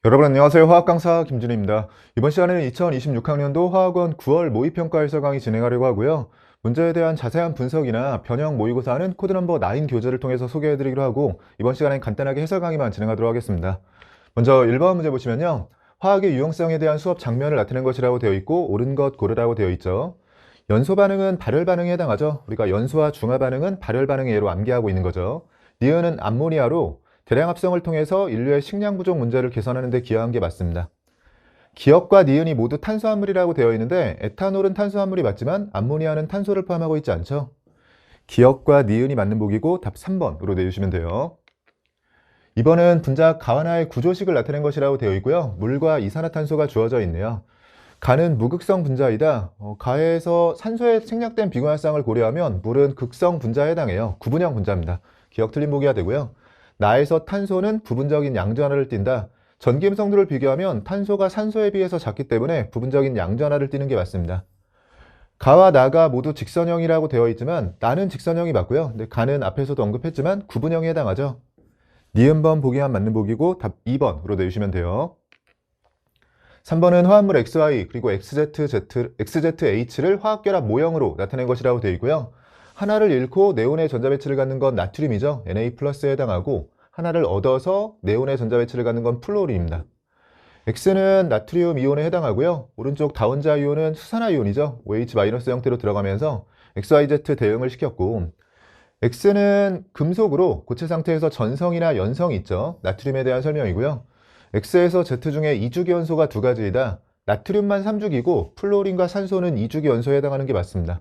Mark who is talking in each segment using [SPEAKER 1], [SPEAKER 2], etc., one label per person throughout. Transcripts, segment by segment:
[SPEAKER 1] 여러분 안녕하세요. 화학 강사 김준희입니다. 이번 시간에는 2026학년도 화학원 9월 모의평가 해설 강의 진행하려고 하고요. 문제에 대한 자세한 분석이나 변형 모의고사는 코드 넘버 9 교재를 통해서 소개해드리기로 하고 이번 시간엔 간단하게 해설 강의만 진행하도록 하겠습니다. 먼저 1번 문제 보시면요. 화학의 유용성에 대한 수업 장면을 나타낸 것이라고 되어 있고 옳은 것 고르라고 되어 있죠. 연소 반응은 발열 반응에 해당하죠. 우리가 연소와 중화 반응은 발열 반응의 예로 암기하고 있는 거죠. 니은은 암모니아로 대량 합성을 통해서 인류의 식량 부족 문제를 개선하는 데 기여한 게 맞습니다. 기억과 니은이 모두 탄수화물이라고 되어 있는데 에탄올은 탄수화물이 맞지만 암모니아는 탄소를 포함하고 있지 않죠. 기억과 니은이 맞는 보기고 답 3번으로 내주시면 돼요. 이번은 분자 가와나의 구조식을 나타낸 것이라고 되어 있고요. 물과 이산화탄소가 주어져 있네요. 가는 무극성 분자이다. 가에서 산소에 생략된 비관활성을 고려하면 물은 극성 분자에 해당해요. 구분형 분자입니다. 기억 틀린 보기가 되고요. 나에서 탄소는 부분적인 양전하를 띈다. 전기음성도를 비교하면 탄소가 산소에 비해서 작기 때문에 부분적인 양전하를 띠는 게 맞습니다. 가와 나가 모두 직선형이라고 되어 있지만 나는 직선형이 맞고요. 근데 가는 앞에서도 언급했지만 구분형에 해당하죠. 니은번 보기만 맞는 보기고 답 2번으로 내주시면 돼요. 3번은 화합물 XY 그리고 XZH를 화학결합 모형으로 나타낸 것이라고 되어 있고요. 하나를 잃고 네온의 전자배치를 갖는 건 나트륨이죠. Na+에 해당하고 하나를 얻어서 네온의 전자배치를 갖는 건 플루오린입니다. X는 나트륨 이온에 해당하고요. 오른쪽 다원자 이온은 수산화 이온이죠. OH- 형태로 들어가면서 XYZ 대응을 시켰고 X는 금속으로 고체 상태에서 전성이나 연성이 있죠. 나트륨에 대한 설명이고요. X에서 Z 중에 2주기 연소가 두 가지이다. 나트륨만 3주기고 플로린과 산소는 2주기 연소에 해당하는 게 맞습니다.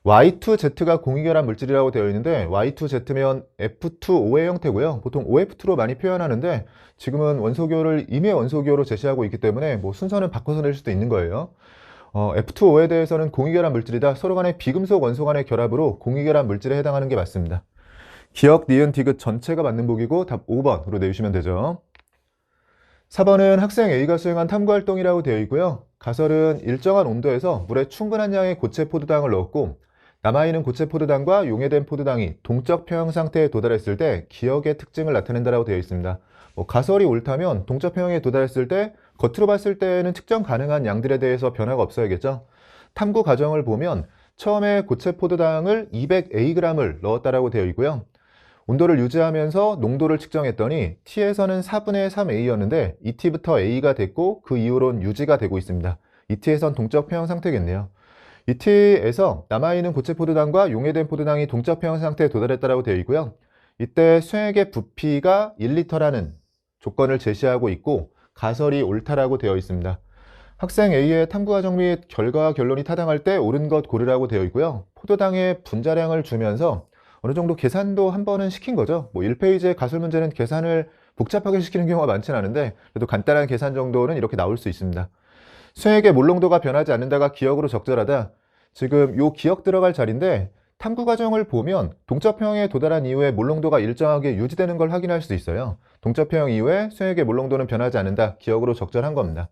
[SPEAKER 1] Y2Z가 공유결합 물질이라고 되어 있는데 Y2Z면 F2O의 형태고요. 보통 OF2로 많이 표현하는데 지금은 원소기호를 임의 원소기호로 제시하고 있기 때문에 순서는 바꿔서 낼 수도 있는 거예요. F2O에 대해서는 공유결합 물질이다. 서로 간의 비금속 원소 간의 결합으로 공유결합 물질에 해당하는 게 맞습니다. 기억, 니은, 디귿 전체가 맞는 보기고 답 5번으로 내주시면 되죠. 4번은 학생 A가 수행한 탐구활동이라고 되어 있고요. 가설은 일정한 온도에서 물에 충분한 양의 고체 포도당을 넣었고 남아있는 고체 포도당과 용해된 포도당이 동적 평형 상태에 도달했을 때 기억의 특징을 나타낸다고 되어 있습니다. 가설이 옳다면 동적 평형에 도달했을 때 겉으로 봤을 때는 측정 가능한 양들에 대해서 변화가 없어야겠죠. 탐구 과정을 보면 처음에 고체 포도당을 200Ag을 넣었다고 되어 있고요. 온도를 유지하면서 농도를 측정했더니 T에서는 4분의 3A였는데 ET부터 A가 됐고 그 이후로는 유지가 되고 있습니다. ET에선 동적 평형 상태겠네요. ET에서 남아있는 고체 포도당과 용해된 포도당이 동적 평형 상태에 도달했다고 되어 있고요. 이때 수액의 부피가 1리터라는 조건을 제시하고 있고 가설이 옳다라고 되어 있습니다. 학생 A의 탐구 과정 및 결과와 결론이 타당할 때 옳은 것 고르라고 되어 있고요. 포도당의 분자량을 주면서 어느 정도 계산도 한 번은 시킨 거죠. 1페이지의 가설 문제는 계산을 복잡하게 시키는 경우가 많지는 않은데 그래도 간단한 계산 정도는 이렇게 나올 수 있습니다. 수액의 몰농도가 변하지 않는다가 기억으로 적절하다. 지금 요 기억 들어갈 자리인데 탐구 과정을 보면 동적평형에 도달한 이후에 몰농도가 일정하게 유지되는 걸 확인할 수 있어요. 동적평형 이후에 수액의 몰농도는 변하지 않는다. 기억으로 적절한 겁니다.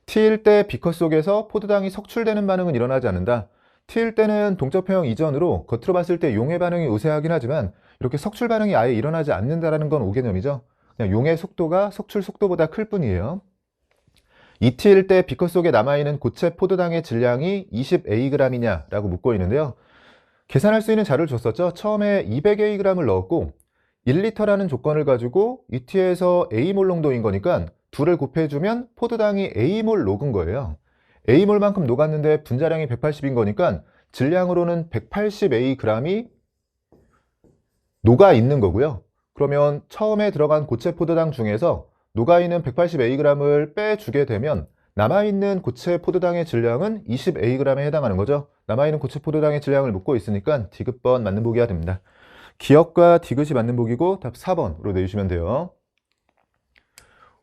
[SPEAKER 1] T일 때 비커 속에서 포도당이 석출되는 반응은 일어나지 않는다. T일 때는 동적평형 이전으로 겉으로 봤을 때 용해 반응이 우세하긴 하지만 이렇게 석출 반응이 아예 일어나지 않는다는 건 오개념이죠. 그냥 용해 속도가 석출 속도보다 클 뿐이에요. 2T일 때 비커 속에 남아있는 고체 포도당의 질량이 20Ag이냐라고 묻고 있는데요. 계산할 수 있는 자료를 줬었죠. 처음에 200Ag을 넣었고 1리터라는 조건을 가지고 ET에서 A몰 농도인 거니까 둘을 곱해주면 포도당이 A몰 녹은 거예요. A몰만큼 녹았는데 분자량이 180인 거니까 질량으로는 180Ag이 녹아 있는 거고요. 그러면 처음에 들어간 고체 포도당 중에서 녹아있는 180Ag을 빼주게 되면 남아있는 고체 포도당의 질량은 20Ag에 해당하는 거죠. 남아있는 고체 포도당의 질량을 묻고 있으니까 디귿번 맞는 보기가 됩니다. 기억과 디귿이 맞는 보기고 답 4번으로 내주시면 돼요.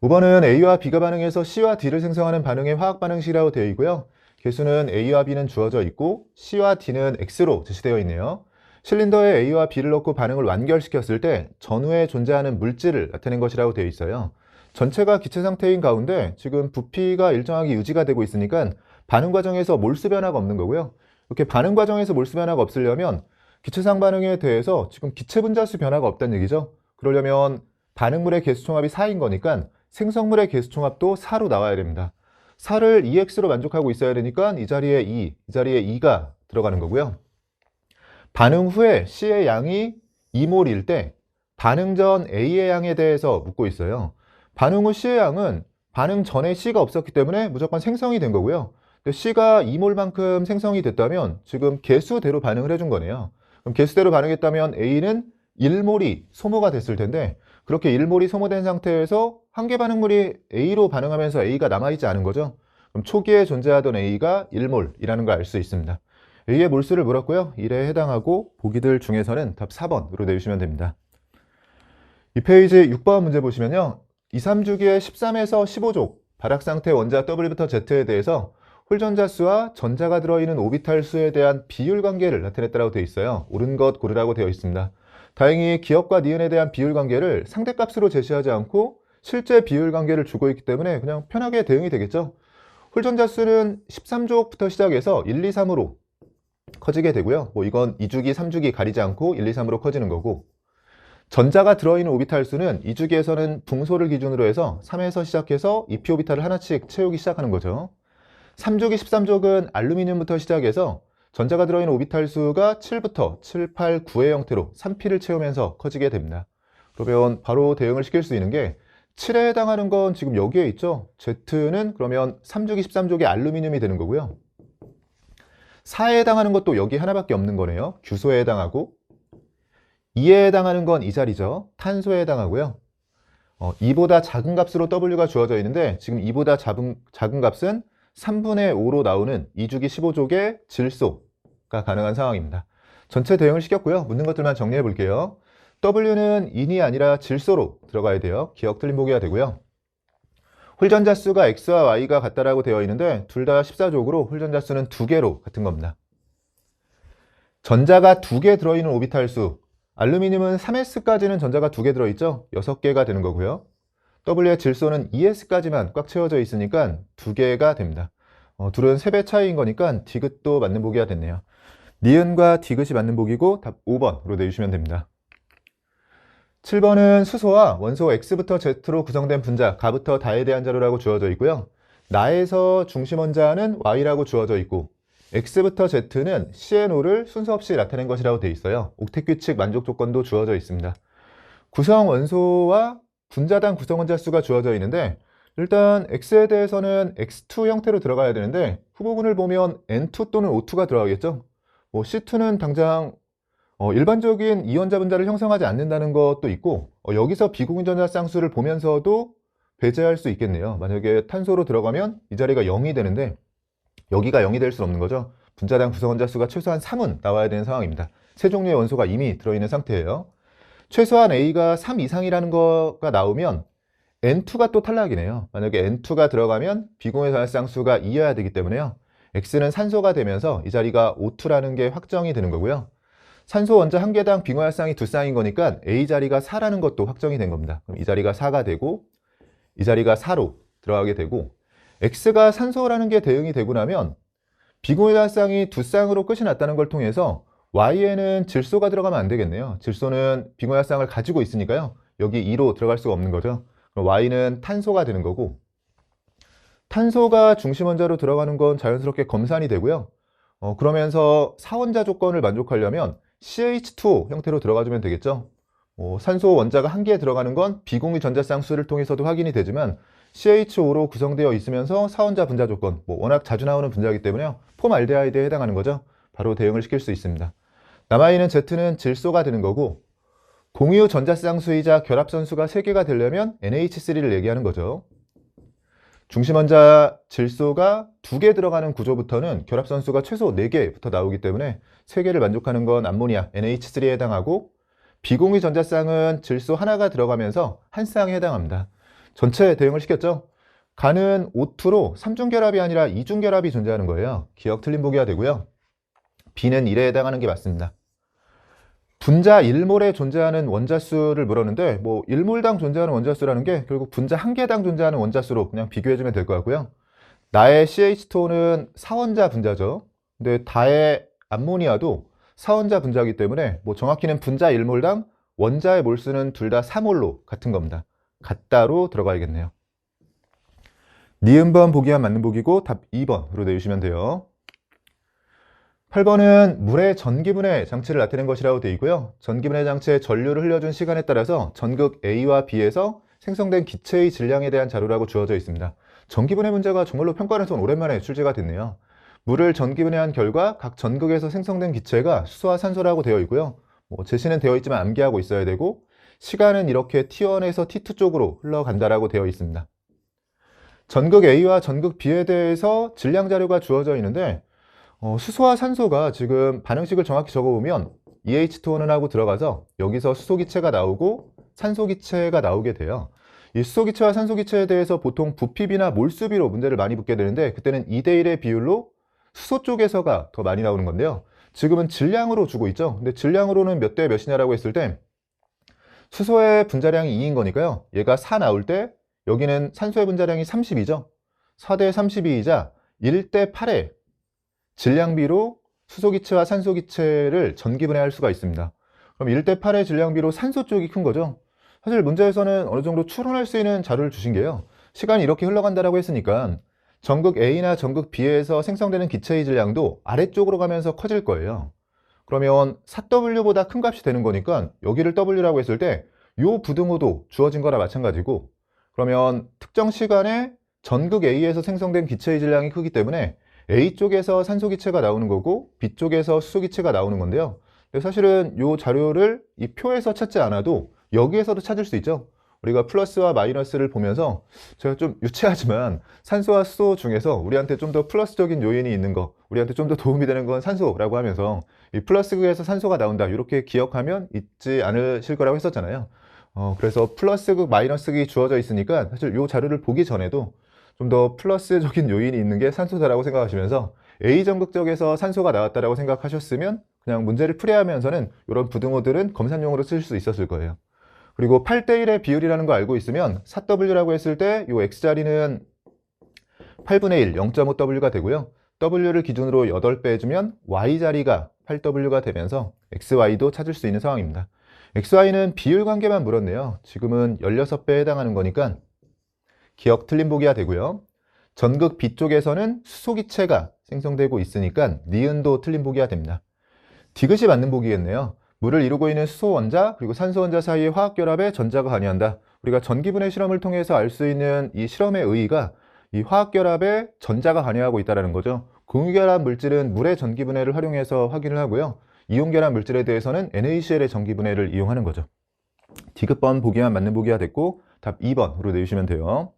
[SPEAKER 1] 5번은 A와 B가 반응해서 C와 D를 생성하는 반응의 화학 반응식이라고 되어 있고요. 개수는 A와 B는 주어져 있고 C와 D는 X로 제시되어 있네요. 실린더에 A와 B를 넣고 반응을 완결시켰을 때 전후에 존재하는 물질을 나타낸 것이라고 되어 있어요. 전체가 기체 상태인 가운데 지금 부피가 일정하게 유지가 되고 있으니까 반응 과정에서 몰수 변화가 없는 거고요. 이렇게 반응 과정에서 몰수 변화가 없으려면 기체상 반응에 대해서 지금 기체 분자수 변화가 없다는 얘기죠. 그러려면 반응물의 개수 총합이 4인 거니까 생성물의 개수 총합도 4로 나와야 됩니다. 4를 2x로 만족하고 있어야 되니까 이 자리에 2, 이 자리에 2가 들어가는 거고요. 반응 후에 C의 양이 2몰일 때 반응 전 A의 양에 대해서 묻고 있어요. 반응 후 C의 양은 반응 전에 C가 없었기 때문에 무조건 생성이 된 거고요. C가 2몰만큼 생성이 됐다면 지금 개수대로 반응을 해준 거네요. 그럼 개수대로 반응했다면 A는 1몰이 소모가 됐을 텐데 그렇게 1몰이 소모된 상태에서 한 개 반응물이 A로 반응하면서 A가 남아있지 않은 거죠. 그럼 초기에 존재하던 A가 1몰이라는 걸 알 수 있습니다. A의 몰수를 물었고요. 1에 해당하고 보기들 중에서는 답 4번으로 내주시면 됩니다. 이 페이지 6번 문제 보시면요. 2, 3주기의 13에서 15족 발학상태 원자 W부터 Z에 대해서 홀전자수와 전자가 들어있는 오비탈 수에 대한 비율 관계를 나타냈다고 되어 있어요. 옳은 것 고르라고 되어 있습니다. 다행히 기억과 니은에 대한 비율 관계를 상대값으로 제시하지 않고 실제 비율 관계를 주고 있기 때문에 그냥 편하게 대응이 되겠죠. 홀전자수는 13족부터 시작해서 1, 2, 3으로 커지게 되고요. 이건 2주기, 3주기 가리지 않고 1, 2, 3으로 커지는 거고 전자가 들어있는 오비탈 수는 2주기에서는 붕소를 기준으로 해서 3에서 시작해서 2p 오비탈을 하나씩 채우기 시작하는 거죠. 3주기, 13족은 알루미늄부터 시작해서 전자가 들어있는 오비탈 수가 7부터 7, 8, 9의 형태로 3p를 채우면서 커지게 됩니다. 그러면 바로 대응을 시킬 수 있는 게 7에 해당하는 건 지금 여기에 있죠. Z는 그러면 3주기, 13족의 알루미늄이 되는 거고요. 4에 해당하는 것도 여기 하나밖에 없는 거네요. 규소에 해당하고 2에 해당하는 건 이 자리죠. 탄소에 해당하고요. 2보다 작은 값으로 W가 주어져 있는데 지금 2보다 작은 값은 3분의 5로 나오는 2주기 15족의 질소가 가능한 상황입니다. 전체 대응을 시켰고요. 묻는 것들만 정리해 볼게요. W는 인이 아니라 질소로 들어가야 돼요. 기억 틀린 보기가 되고요. 홀전자 수가 X와 Y가 같다라고 되어 있는데 둘 다 14족으로 홀전자 수는 2개로 같은 겁니다. 전자가 2개 들어있는 오비탈 수 알루미늄은 3s까지는 전자가 2개 들어있죠. 6개가 되는 거고요. W의 질소는 2s까지만 꽉 채워져 있으니까 2개가 됩니다. 둘은 3배 차이인 거니까 디귿도 맞는 보기가 됐네요. 니은과 디귿이 맞는 보기고 답 5번으로 내주시면 됩니다. 7번은 수소와 원소 X부터 Z로 구성된 분자 가부터 다에 대한 자료라고 주어져 있고요. 나에서 중심 원자는 Y라고 주어져 있고 X부터 Z는 CNO를 순서 없이 나타낸 것이라고 되어 있어요. 옥텟 규칙 만족 조건도 주어져 있습니다. 구성 원소와 분자당 구성 원자 수가 주어져 있는데 일단 X에 대해서는 X2 형태로 들어가야 되는데 후보군을 보면 N2 또는 O2가 들어가겠죠. C2는 당장 일반적인 이원자 분자를 형성하지 않는다는 것도 있고 여기서 비공유 전자 쌍수를 보면서도 배제할 수 있겠네요. 만약에 탄소로 들어가면 이 자리가 0이 되는데 여기가 0이 될 수는 없는 거죠. 분자당 구성 원자 수가 최소한 3은 나와야 되는 상황입니다. 세 종류의 원소가 이미 들어있는 상태예요. 최소한 A가 3 이상이라는 거가 나오면 N2가 또 탈락이네요. 만약에 N2가 들어가면 비공유 전자 쌍수가 2여야 되기 때문에요. X는 산소가 되면서 이 자리가 O2라는 게 확정이 되는 거고요. 산소 원자 한 개당 빙하열쌍이 2쌍인 거니까 A 자리가 4라는 것도 확정이 된 겁니다. 그럼 이 자리가 4가 되고 이 자리가 4로 들어가게 되고 X가 산소라는 게 대응이 되고 나면 비공유활쌍이 2쌍으로 끝이 났다는 걸 통해서 Y에는 질소가 들어가면 안 되겠네요. 질소는 비공유활쌍을 가지고 있으니까요. 여기 2로 들어갈 수가 없는 거죠. 그럼 Y는 탄소가 되는 거고 탄소가 중심 원자로 들어가는 건 자연스럽게 검산이 되고요. 그러면서 사원자 조건을 만족하려면 CH2O 형태로 들어가주면 되겠죠. 산소 원자가 한 개에 들어가는 건 비공유 전자 쌍수를 통해서도 확인이 되지만 CH5로 구성되어 있으면서 사원자 분자 조건, 워낙 자주 나오는 분자이기 때문에요. 폼알데하이드에 해당하는 거죠. 바로 대응을 시킬 수 있습니다. 남아있는 Z는 질소가 되는 거고 공유 전자 쌍수이자 결합선수가 3개가 되려면 NH3를 얘기하는 거죠. 중심 원자 질소가 2개 들어가는 구조부터는 결합선수가 최소 4개부터 나오기 때문에 3개를 만족하는 건 암모니아 NH3에 해당하고 비공유 전자쌍은 질소 하나가 들어가면서 한 쌍에 해당합니다. 전체 대응을 시켰죠. 간은 O2로 3중결합이 아니라 2중결합이 존재하는 거예요. 기억 틀린 보기가 되고요. B는 1에 해당하는 게 맞습니다. 분자 1몰에 존재하는 원자수를 물었는데 1몰당 존재하는 원자수라는 게 결국 분자 한 개당 존재하는 원자수로 그냥 비교해주면 될 것 같고요. 나의 CH2O는 사원자 분자죠. 근데 다의 암모니아도 사원자 분자이기 때문에 정확히는 분자 1몰당 원자의 몰수는 둘 다 3몰로 같은 겁니다. 같다로 들어가야겠네요. 니은번 보기와 맞는 보기고 답 2번으로 내주시면 돼요. 8번은 물의 전기분해 장치를 나타낸 것이라고 되어 있고요. 전기분해 장치에 전류를 흘려준 시간에 따라서 전극 A와 B에서 생성된 기체의 질량에 대한 자료라고 주어져 있습니다. 전기분해 문제가 정말로 평가원에서는 오랜만에 출제가 됐네요. 물을 전기분해한 결과 각 전극에서 생성된 기체가 수소와 산소라고 되어 있고요. 제시는 되어 있지만 암기하고 있어야 되고, 시간은 이렇게 T1에서 T2 쪽으로 흘러간다라고 되어 있습니다. 전극 A와 전극 B에 대해서 질량 자료가 주어져 있는데, 수소와 산소가 지금 반응식을 정확히 적어보면 EH2O는 하고 들어가서 여기서 수소 기체가 나오고 산소 기체가 나오게 돼요. 이 수소 기체와 산소 기체에 대해서 보통 부피비나 몰수비로 문제를 많이 붙게 되는데, 그때는 2대1의 비율로 수소 쪽에서가 더 많이 나오는 건데요. 지금은 질량으로 주고 있죠. 근데 질량으로는 몇 대 몇이냐라고 했을 때 수소의 분자량이 2인 거니까요. 얘가 4 나올 때 여기는 산소의 분자량이 32죠. 4대 32이자 1대 8의 질량비로 수소기체와 산소기체를 전기분해할 수가 있습니다. 그럼 1대 8의 질량비로 산소 쪽이 큰 거죠. 사실 문제에서는 어느 정도 추론할 수 있는 자료를 주신 게요. 시간이 이렇게 흘러간다라고 했으니까 전극 A나 전극 B에서 생성되는 기체의 질량도 아래쪽으로 가면서 커질 거예요. 그러면 4W보다 큰 값이 되는 거니까 여기를 W라고 했을 때 요 부등호도 주어진 거나 마찬가지고, 그러면 특정 시간에 전극 A에서 생성된 기체의 질량이 크기 때문에 A쪽에서 산소 기체가 나오는 거고 B쪽에서 수소 기체가 나오는 건데요. 사실은 이 자료를 이 표에서 찾지 않아도 여기에서도 찾을 수 있죠. 우리가 플러스와 마이너스를 보면서 제가 좀 유치하지만 산소와 수소 중에서 우리한테 좀 더 플러스적인 요인이 있는 거, 우리한테 좀 더 도움이 되는 건 산소라고 하면서 이 플러스극에서 산소가 나온다 이렇게 기억하면 잊지 않으실 거라고 했었잖아요. 그래서 플러스극, 마이너스극이 주어져 있으니까 사실 이 자료를 보기 전에도 좀 더 플러스적인 요인이 있는 게 산소다라고 생각하시면서 A 전극적에서 산소가 나왔다라고 생각하셨으면 그냥 문제를 풀이하면서는 이런 부등호들은 검산용으로 쓸 수 있었을 거예요. 그리고 8대1의 비율이라는 거 알고 있으면 4W라고 했을 때 이 X자리는 8분의 1, 0.5W가 되고요. W를 기준으로 8배 해주면 Y자리가 8W가 되면서 XY도 찾을 수 있는 상황입니다. XY는 비율 관계만 물었네요. 지금은 16배에 해당하는 거니까 기억 틀린 보기가 되고요. 전극 B쪽에서는 수소기체가 생성되고 있으니까 니은도 틀린 보기가 됩니다. 디귿이 맞는 보기겠네요. 물을 이루고 있는 수소 원자 그리고 산소 원자 사이의 화학결합에 전자가 관여한다. 우리가 전기분해 실험을 통해서 알 수 있는 이 실험의 의의가 이 화학결합에 전자가 관여하고 있다는 거죠. 공유결합 물질은 물의 전기분해를 활용해서 확인을 하고요. 이온결합 물질에 대해서는 NaCl의 전기분해를 이용하는 거죠. 디귿번 보기만 맞는 보기가 됐고 답 2번으로 내주시면 돼요.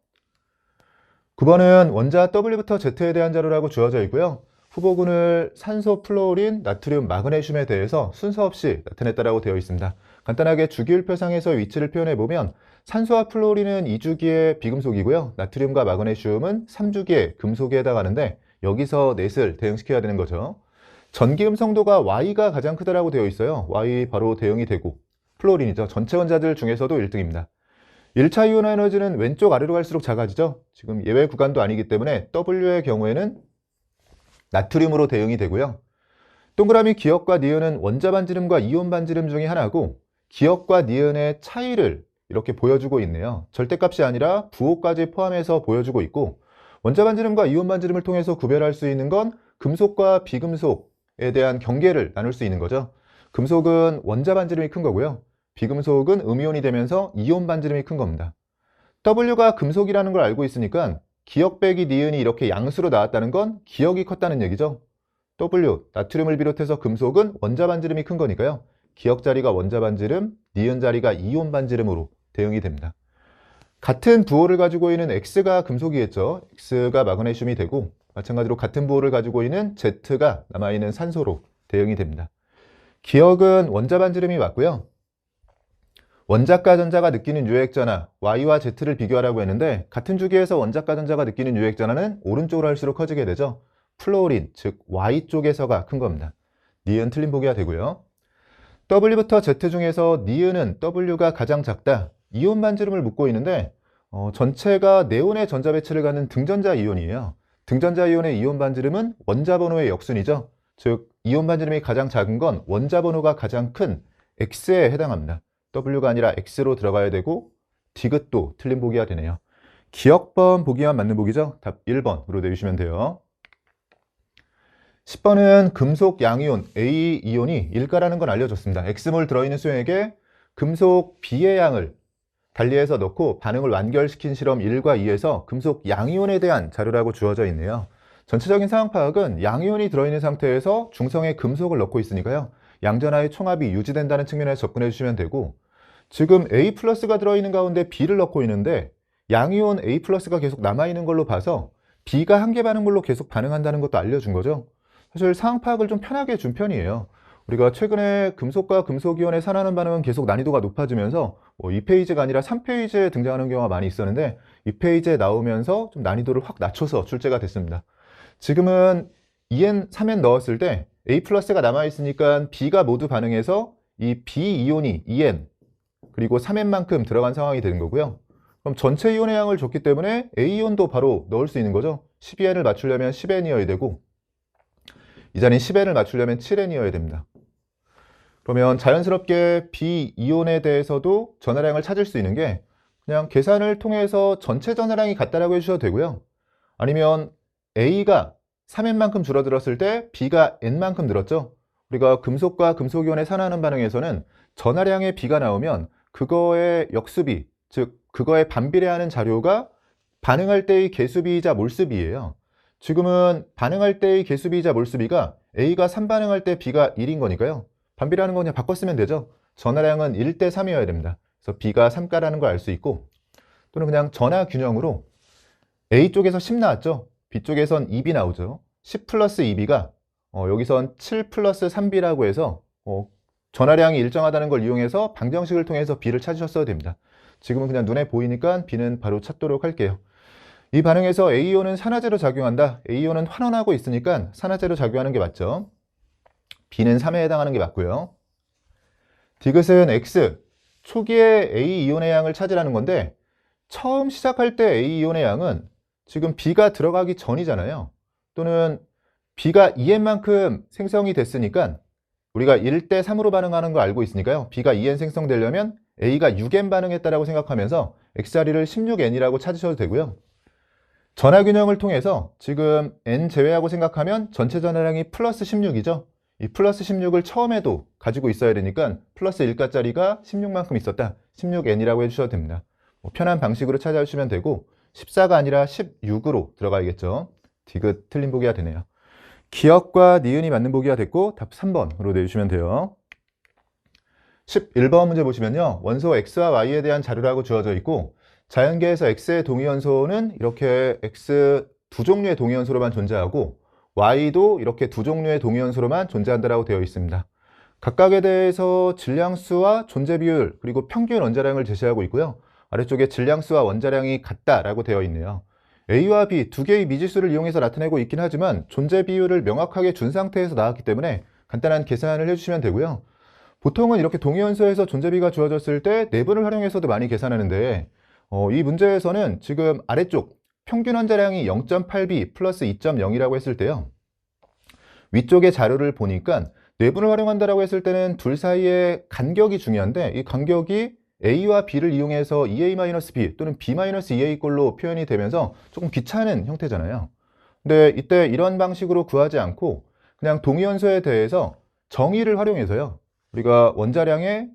[SPEAKER 1] 9번은 원자 W부터 Z에 대한 자료라고 주어져 있고요. 후보군을 산소, 플로린, 나트륨, 마그네슘에 대해서 순서 없이 나타냈다라고 되어 있습니다. 간단하게 주기율표상에서 위치를 표현해 보면 산소와 플로린은 2주기의 비금속이고요. 나트륨과 마그네슘은 3주기의 금속에 해당하는데 여기서 넷을 대응시켜야 되는 거죠. 전기음성도가 Y가 가장 크다라고 되어 있어요. Y 바로 대응이 되고 플로린이죠. 전체 원자들 중에서도 1등입니다. 1차 이온 에너지는 왼쪽 아래로 갈수록 작아지죠. 지금 예외 구간도 아니기 때문에 W의 경우에는 나트륨으로 대응이 되고요. 동그라미 기억과 니은은 원자 반지름과 이온 반지름 중에 하나고 기억과 니은의 차이를 이렇게 보여주고 있네요. 절대값이 아니라 부호까지 포함해서 보여주고 있고, 원자 반지름과 이온 반지름을 통해서 구별할 수 있는 건 금속과 비금속에 대한 경계를 나눌 수 있는 거죠. 금속은 원자 반지름이 큰 거고요. 비금속은 음이온이 되면서 이온 반지름이 큰 겁니다. W가 금속이라는 걸 알고 있으니까 기억 빼기 니은이 이렇게 양수로 나왔다는 건 기억이 컸다는 얘기죠. W, 나트륨을 비롯해서 금속은 원자 반지름이 큰 거니까요. 기억 자리가 원자 반지름, 니은 자리가 이온 반지름으로 대응이 됩니다. 같은 부호를 가지고 있는 X가 금속이겠죠. X가 마그네슘이 되고 마찬가지로 같은 부호를 가지고 있는 Z가 남아있는 산소로 대응이 됩니다. 기억은 원자 반지름이 맞고요. 원자과 전자가 느끼는 유액전하 Y와 Z를 비교하라고 했는데 같은 주기에서 원자과 전자가 느끼는 유액전하는 오른쪽으로 할수록 커지게 되죠. 플로린, 즉 Y쪽에서가 큰 겁니다. 니은 틀린 보기가 되고요. W부터 Z 중에서 니은은 W가 가장 작다. 이온 반지름을 묻고 있는데 전체가 네온의 전자 배치를 갖는 등전자 이온이에요. 등전자 이온의 이온 반지름은 원자 번호의 역순이죠. 즉 이온 반지름이 가장 작은 건 원자 번호가 가장 큰 X에 해당합니다. W가 아니라 X로 들어가야 되고 디귿도 틀린 보기가 되네요. 기억번 보기만 맞는 보기죠. 답 1번으로 내주시면 돼요. 10번은 금속 양이온 A 이온이 일가라는 걸 알려줬습니다. X몰 들어있는 수용액에 금속 B의 양을 달리해서 넣고 반응을 완결시킨 실험 1과 2에서 금속 양이온에 대한 자료라고 주어져 있네요. 전체적인 상황 파악은 양이온이 들어있는 상태에서 중성의 금속을 넣고 있으니까요. 양전하의 총합이 유지된다는 측면에서 접근해 주시면 되고, 지금 A 플러스가 들어있는 가운데 B를 넣고 있는데 양이온 A 플러스가 계속 남아있는 걸로 봐서 B가 한계 반응물로 계속 반응한다는 것도 알려준 거죠. 사실 상황 파악을 좀 편하게 준 편이에요. 우리가 최근에 금속과 금속이온의 산화하는 반응은 계속 난이도가 높아지면서 2페이지가 아니라 3페이지에 등장하는 경우가 많이 있었는데 2페이지에 나오면서 좀 난이도를 확 낮춰서 출제가 됐습니다. 지금은 2N, 3N 넣었을 때 A 플러스가 남아있으니까 B가 모두 반응해서 이 B 이온이 2N 그리고 3N만큼 들어간 상황이 되는 거고요. 그럼 전체 이온의 양을 줬기 때문에 A 이온도 바로 넣을 수 있는 거죠. 12N을 맞추려면 10N이어야 되고 이 자리는 10N을 맞추려면 7N이어야 됩니다. 그러면 자연스럽게 B 이온에 대해서도 전하량을 찾을 수 있는 게 그냥 계산을 통해서 전체 전하량이 같다라고 해주셔도 되고요. 아니면 A가 3N만큼 줄어들었을 때 B가 N만큼 늘었죠. 우리가 금속과 금속이온의 산화하는 반응에서는 전하량의 B가 나오면 그거의 역수비, 즉 그거에 반비례하는 자료가 반응할 때의 개수비이자 몰수비예요. 지금은 반응할 때의 개수비이자 몰수비가 A가 3 반응할 때 B가 1인 거니까요. 반비례하는 거 그냥 바꿔 쓰면 되죠. 전하량은 1대 3이어야 됩니다. 그래서 B가 3가라는 걸 알 수 있고, 또는 그냥 전하 균형으로 A 쪽에서 10 나왔죠. B 쪽에선 2B 나오죠. 10 플러스 2B가 여기선 7 플러스 3B라고 해서 전하량이 일정하다는 걸 이용해서 방정식을 통해서 B를 찾으셨어도 됩니다. 지금은 그냥 눈에 보이니까 B는 바로 찾도록 할게요. 이 반응에서 A이온은 산화제로 작용한다. A이온은 환원하고 있으니까 산화제로 작용하는 게 맞죠. B는 3에 해당하는 게 맞고요. 디귿은 X, 초기에 A이온의 양을 찾으라는 건데 처음 시작할 때 A이온의 양은 지금 B가 들어가기 전이잖아요. 또는 B가 2N만큼 생성이 됐으니까 우리가 1대 3으로 반응하는 걸 알고 있으니까요. B가 2N 생성되려면 A가 6N 반응했다라고 생각하면서 X자리를 16N이라고 찾으셔도 되고요. 전하균형을 통해서 지금 N 제외하고 생각하면 전체 전하량이 플러스 16이죠. 이 플러스 16을 처음에도 가지고 있어야 되니까 플러스 1가짜리가 16만큼 있었다. 16N이라고 해주셔도 됩니다. 편한 방식으로 찾아주시면 되고 14가 아니라 16으로 들어가야겠죠. 디귿 틀린 보기가 되네요. 기억과 니은이 맞는 보기가 됐고 답 3번으로 내주시면 돼요. 11번 문제 보시면요. 원소 X와 Y에 대한 자료라고 주어져 있고 자연계에서 X의 동위원소는 이렇게 X 두 종류의 동위원소로만 존재하고 Y도 이렇게 두 종류의 동위원소로만 존재한다라고 되어 있습니다. 각각에 대해서 질량수와 존재 비율 그리고 평균 원자량을 제시하고 있고요. 아래쪽에 질량수와 원자량이 같다라고 되어 있네요. A와 B 두 개의 미지수를 이용해서 나타내고 있긴 하지만 존재 비율을 명확하게 준 상태에서 나왔기 때문에 간단한 계산을 해주시면 되고요. 보통은 이렇게 동위원소에서 존재비가 주어졌을 때 내분을 활용해서도 많이 계산하는데 이 문제에서는 지금 아래쪽 평균 원자량이 0.8B 플러스 2.0이라고 했을 때요. 위쪽의 자료를 보니까 내분을 활용한다라고 했을 때는 둘 사이의 간격이 중요한데 이 간격이 A와 B를 이용해서 2A-B 또는 B-2A 꼴로 표현이 되면서 조금 귀찮은 형태잖아요. 근데 이때 이런 방식으로 구하지 않고 그냥 동위원소에 대해서 정의를 활용해서요. 우리가 원자량의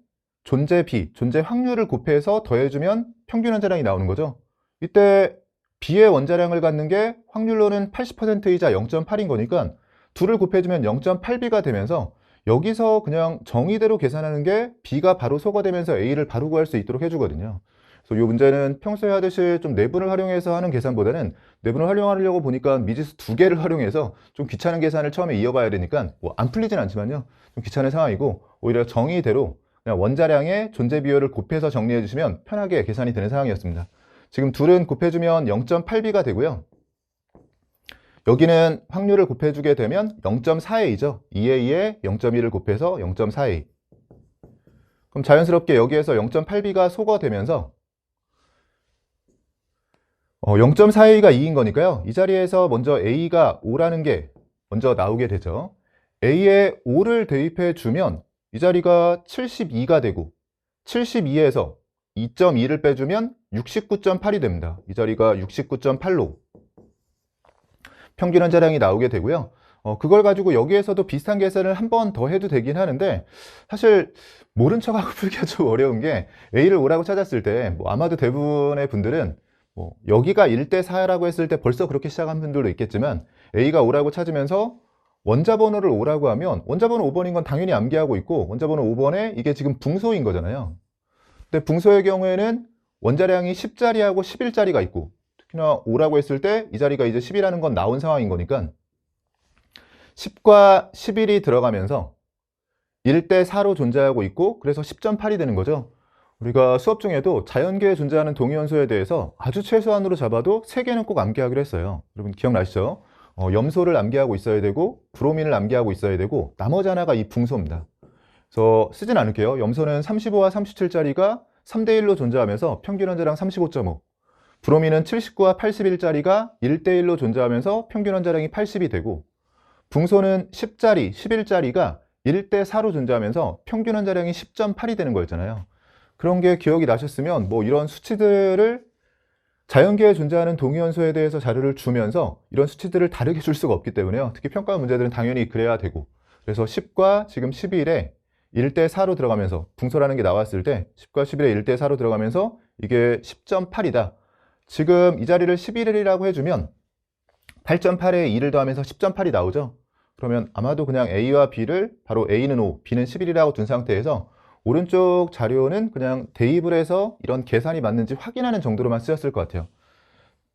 [SPEAKER 1] 존재 비, 존재 확률을 곱해서 더해주면 평균 원자량이 나오는 거죠. 이때 B의 원자량을 갖는 게 확률로는 80%이자 0.8인 거니까 둘을 곱해주면 0.8B가 되면서 여기서 그냥 정의대로 계산하는 게 B가 바로 소거되면서 A를 바로 구할 수 있도록 해주거든요. 그래서 이 문제는 평소에 하듯이 좀 내분을 활용해서 하는 계산보다는 내분을 활용하려고 보니까 미지수 두 개를 활용해서 좀 귀찮은 계산을 처음에 이어봐야 되니까 안 풀리진 않지만요. 좀 귀찮은 상황이고 오히려 정의대로 그냥 원자량의 존재 비율을 곱해서 정리해 주시면 편하게 계산이 되는 상황이었습니다. 지금 둘은 곱해주면 0.8B가 되고요. 여기는 확률을 곱해주게 되면 0.4A죠. 2A에 0.1을 곱해서 0.4A. 그럼 자연스럽게 여기에서 0.8B가 소거되면서 0.4A가 2인 거니까요. 이 자리에서 먼저 A가 5라는 게 먼저 나오게 되죠. A에 5를 대입해 주면 이 자리가 72가 되고 72에서 2.2를 빼주면 69.8이 됩니다. 이 자리가 69.8로 평균 원자량이 나오게 되고요. 그걸 가지고 여기에서도 비슷한 계산을 한 번 더 해도 되긴 하는데, 사실 모른 척하고 풀기가 좀 어려운 게, A를 5라고 찾았을 때 뭐 아마도 대부분의 분들은 뭐 여기가 1대 4라고 했을 때 벌써 그렇게 시작한 분들도 있겠지만, A가 5라고 찾으면서 원자번호를 5라고 하면 원자번호 5번인 건 당연히 암기하고 있고, 원자번호 5번에 이게 지금 붕소인 거잖아요. 근데 붕소의 경우에는 원자량이 10자리하고 11자리가 있고, 특히나 5라고 했을 때 이 자리가 이제 10이라는 건 나온 상황인 거니까 10과 11이 들어가면서 1대 4로 존재하고 있고, 그래서 10.8이 되는 거죠. 우리가 수업 중에도 자연계에 존재하는 동위원소에 대해서 아주 최소한으로 잡아도 3개는 꼭 암기하기로 했어요. 여러분 기억나시죠? 염소를 암기하고 있어야 되고, 브로민을 암기하고 있어야 되고, 나머지 하나가 이 붕소입니다. 그래서 쓰진 않을게요. 염소는 35와 37짜리가 3대1로 존재하면서 평균 원자량 35.5, 브로민은 79와 81짜리가 1대1로 존재하면서 평균 원자량이 80이 되고, 붕소는 10짜리, 11짜리가 1대4로 존재하면서 평균 원자량이 10.8이 되는 거였잖아요. 그런 게 기억이 나셨으면 뭐 이런 수치들을 자연계에 존재하는 동위원소에 대해서 자료를 주면서 이런 수치들을 다르게 줄 수가 없기 때문에요. 특히 평가 문제들은 당연히 그래야 되고, 그래서 10과 지금 11에 1대4로 들어가면서 붕소라는 게 나왔을 때 10과 11에 1대4로 들어가면서 이게 10.8이다. 지금 이 자리를 11이라고 해주면 8.8에 2를 더하면서 10.8이 나오죠. 그러면 아마도 그냥 A와 B를 바로 A는 5, B는 11이라고 둔 상태에서 오른쪽 자료는 그냥 대입을 해서 이런 계산이 맞는지 확인하는 정도로만 쓰였을 것 같아요.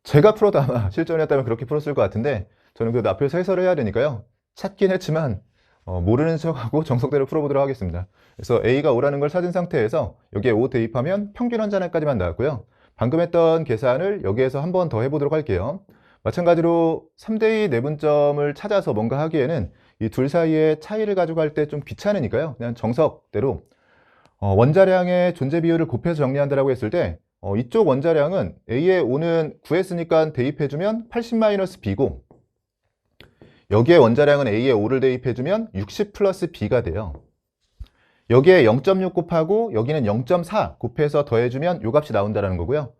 [SPEAKER 1] 제가 풀어도 아마 실전이었다면 그렇게 풀었을 것 같은데, 저는 그래도 앞에서 해설을 해야 되니까요. 찾긴 했지만 모르는 척하고 정석대로 풀어보도록 하겠습니다. 그래서 A가 5라는 걸 찾은 상태에서 여기에 5 대입하면 평균 원자량까지만 나왔고요. 방금 했던 계산을 여기에서 한 번 더 해보도록 할게요. 마찬가지로 3대2 내분점을 찾아서 뭔가 하기에는 이 둘 사이의 차이를 가져갈 때 좀 귀찮으니까요. 그냥 정석대로 원자량의 존재 비율을 곱해서 정리한다고 했을 때 이쪽 원자량은 A의 5는 구했으니까 대입해주면 80-B고, 여기에 원자량은 A의 5를 대입해주면 60 플러스 B가 돼요. 여기에 0.6 곱하고 여기는 0.4 곱해서 더해주면 요 값이 나온다는 거고요.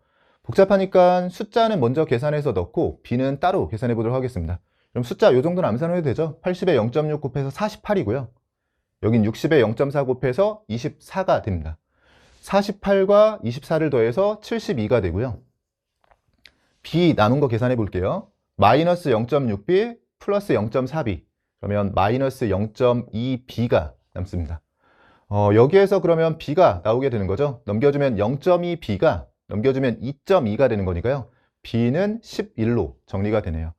[SPEAKER 1] 복잡하니까 숫자는 먼저 계산해서 넣고 B는 따로 계산해 보도록 하겠습니다. 그럼 숫자 요 정도는 암산해도 되죠? 80에 0.6 곱해서 48이고요. 여긴 60에 0.4 곱해서 24가 됩니다. 48과 24를 더해서 72가 되고요. B 남은 거 계산해 볼게요. 마이너스 0.6B 플러스 0.4B, 그러면 마이너스 0.2B가 남습니다. 여기에서 그러면 B가 나오게 되는 거죠. 넘겨주면 0.2B가 넘겨주면 2.2가 되는 거니까요. B는 11로 정리가 되네요.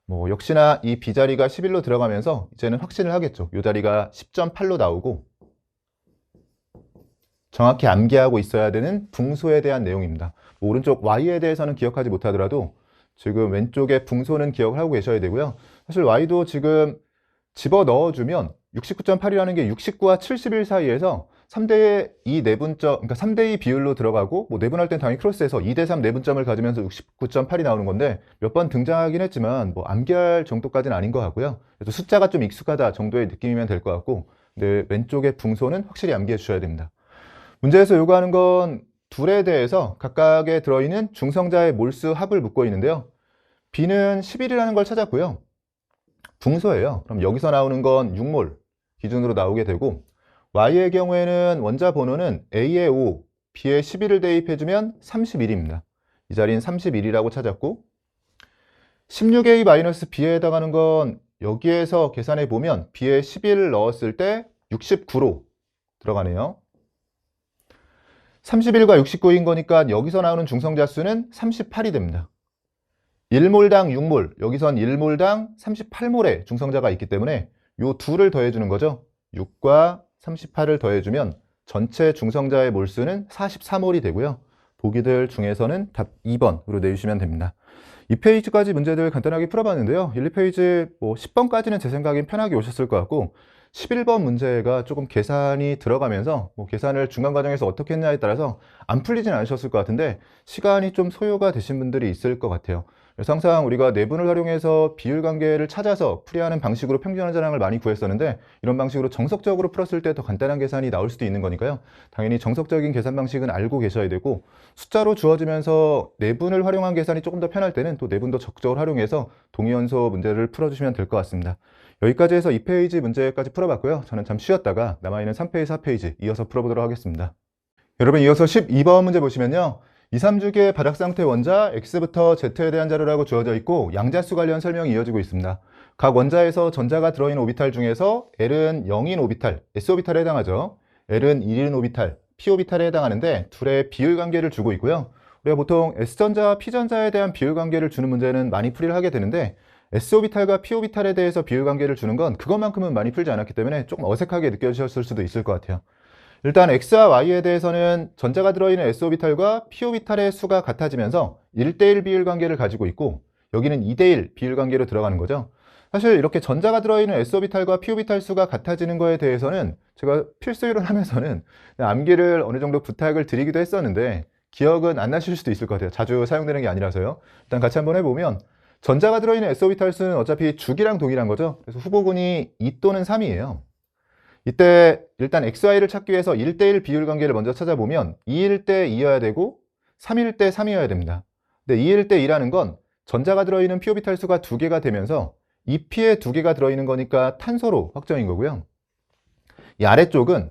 [SPEAKER 1] 뭐 역시나 이 B자리가 11로 들어가면서 이제는 확신을 하겠죠. 이 자리가 10.8로 나오고, 정확히 암기하고 있어야 되는 붕소에 대한 내용입니다. 뭐 오른쪽 Y에 대해서는 기억하지 못하더라도 지금 왼쪽에 붕소는 기억을 하고 계셔야 되고요. 사실 Y도 지금 집어넣어주면 69.8이라는 게 69와 71 사이에서 3대2 내분점, 그러니까 3대2 비율로 들어가고, 뭐 내분할 땐 당연히 크로스해서 2대3 내분점을 가지면서 69.8이 나오는 건데, 몇 번 등장하긴 했지만 뭐 암기할 정도까지는 아닌 것 같고요. 그래서 숫자가 좀 익숙하다 정도의 느낌이면 될 것 같고, 근데 왼쪽의 붕소는 확실히 암기해 주셔야 됩니다. 문제에서 요구하는 건 둘에 대해서 각각에 들어있는 중성자의 몰수 합을 묻고 있는데요. B는 11이라는 걸 찾았고요. 붕소예요. 그럼 여기서 나오는 건 6몰 기준으로 나오게 되고, Y의 경우에는 원자 번호는 A의 5, B의 11을 대입해주면 31입니다. 이 자리는 31이라고 찾았고, 16A-B에 해당하는 건 여기에서 계산해 보면 B의 11을 넣었을 때 69로 들어가네요. 31과 69인 거니까 여기서 나오는 중성자 수는 38이 됩니다. 1몰당 6몰, 여기선 1몰당 38몰의 중성자가 있기 때문에 요 둘을 더해주는 거죠. 6과 38을 더해주면 전체 중성자의 몰수는 44몰이 되고요. 보기들 중에서는 답 2번으로 내주시면 됩니다. 2페이지까지 문제들 간단하게 풀어봤는데요. 1, 2페이지 뭐 10번까지는 제 생각엔 편하게 오셨을 것 같고, 11번 문제가 조금 계산이 들어가면서 뭐 계산을 중간 과정에서 어떻게 했냐에 따라서 안 풀리진 않으셨을 것 같은데, 시간이 좀 소요가 되신 분들이 있을 것 같아요. 그래서 항상 우리가 내분을 활용해서 비율 관계를 찾아서 풀이하는 방식으로 평균 환자량을 많이 구했었는데, 이런 방식으로 정석적으로 풀었을 때 더 간단한 계산이 나올 수도 있는 거니까요. 당연히 정석적인 계산 방식은 알고 계셔야 되고, 숫자로 주어지면서 내분을 활용한 계산이 조금 더 편할 때는 또 내분도 적극적으로 활용해서 동위원소 문제를 풀어주시면 될 것 같습니다. 여기까지 해서 2페이지 문제까지 풀어봤고요. 저는 잠시 쉬었다가 남아있는 3페이지, 4페이지 이어서 풀어보도록 하겠습니다. 여러분, 이어서 12번 문제 보시면요. 2, 3주기의 바닥 상태 원자 X부터 Z에 대한 자료라고 주어져 있고, 양자수 관련 설명이 이어지고 있습니다. 각 원자에서 전자가 들어있는 오비탈 중에서 L은 0인 오비탈, S오비탈에 해당하죠. L은 1인 오비탈, P오비탈에 해당하는데 둘의 비율 관계를 주고 있고요. 우리가 보통 S전자와 P전자에 대한 비율 관계를 주는 문제는 많이 풀이를 하게 되는데, S오비탈과 P오비탈에 대해서 비율 관계를 주는 건 그것만큼은 많이 풀지 않았기 때문에 조금 어색하게 느껴지셨을 수도 있을 것 같아요. 일단 X와 Y에 대해서는 전자가 들어있는 S오비탈과 P오비탈의 수가 같아지면서 1대1 비율 관계를 가지고 있고, 여기는 2대1 비율 관계로 들어가는 거죠. 사실 이렇게 전자가 들어있는 S오비탈과 P오비탈 수가 같아지는 거에 대해서는 제가 필수이론 하면서는 암기를 어느 정도 부탁을 드리기도 했었는데 기억은 안 나실 수도 있을 것 같아요. 자주 사용되는 게 아니라서요. 일단 같이 한번 해보면, 전자가 들어있는 S오비탈 수는 어차피 주기랑 동일한 거죠. 그래서 후보군이 2 또는 3이에요. 이때 일단 XY를 찾기 위해서 1대1 비율 관계를 먼저 찾아보면 2일 때 2여야 되고 3일 때 3이어야 됩니다. 근데 2일 때 2라는 건 전자가 들어있는 P오비탈 수가 2개가 되면서 2P에 2개가 들어있는 거니까 탄소로 확정인 거고요. 이 아래쪽은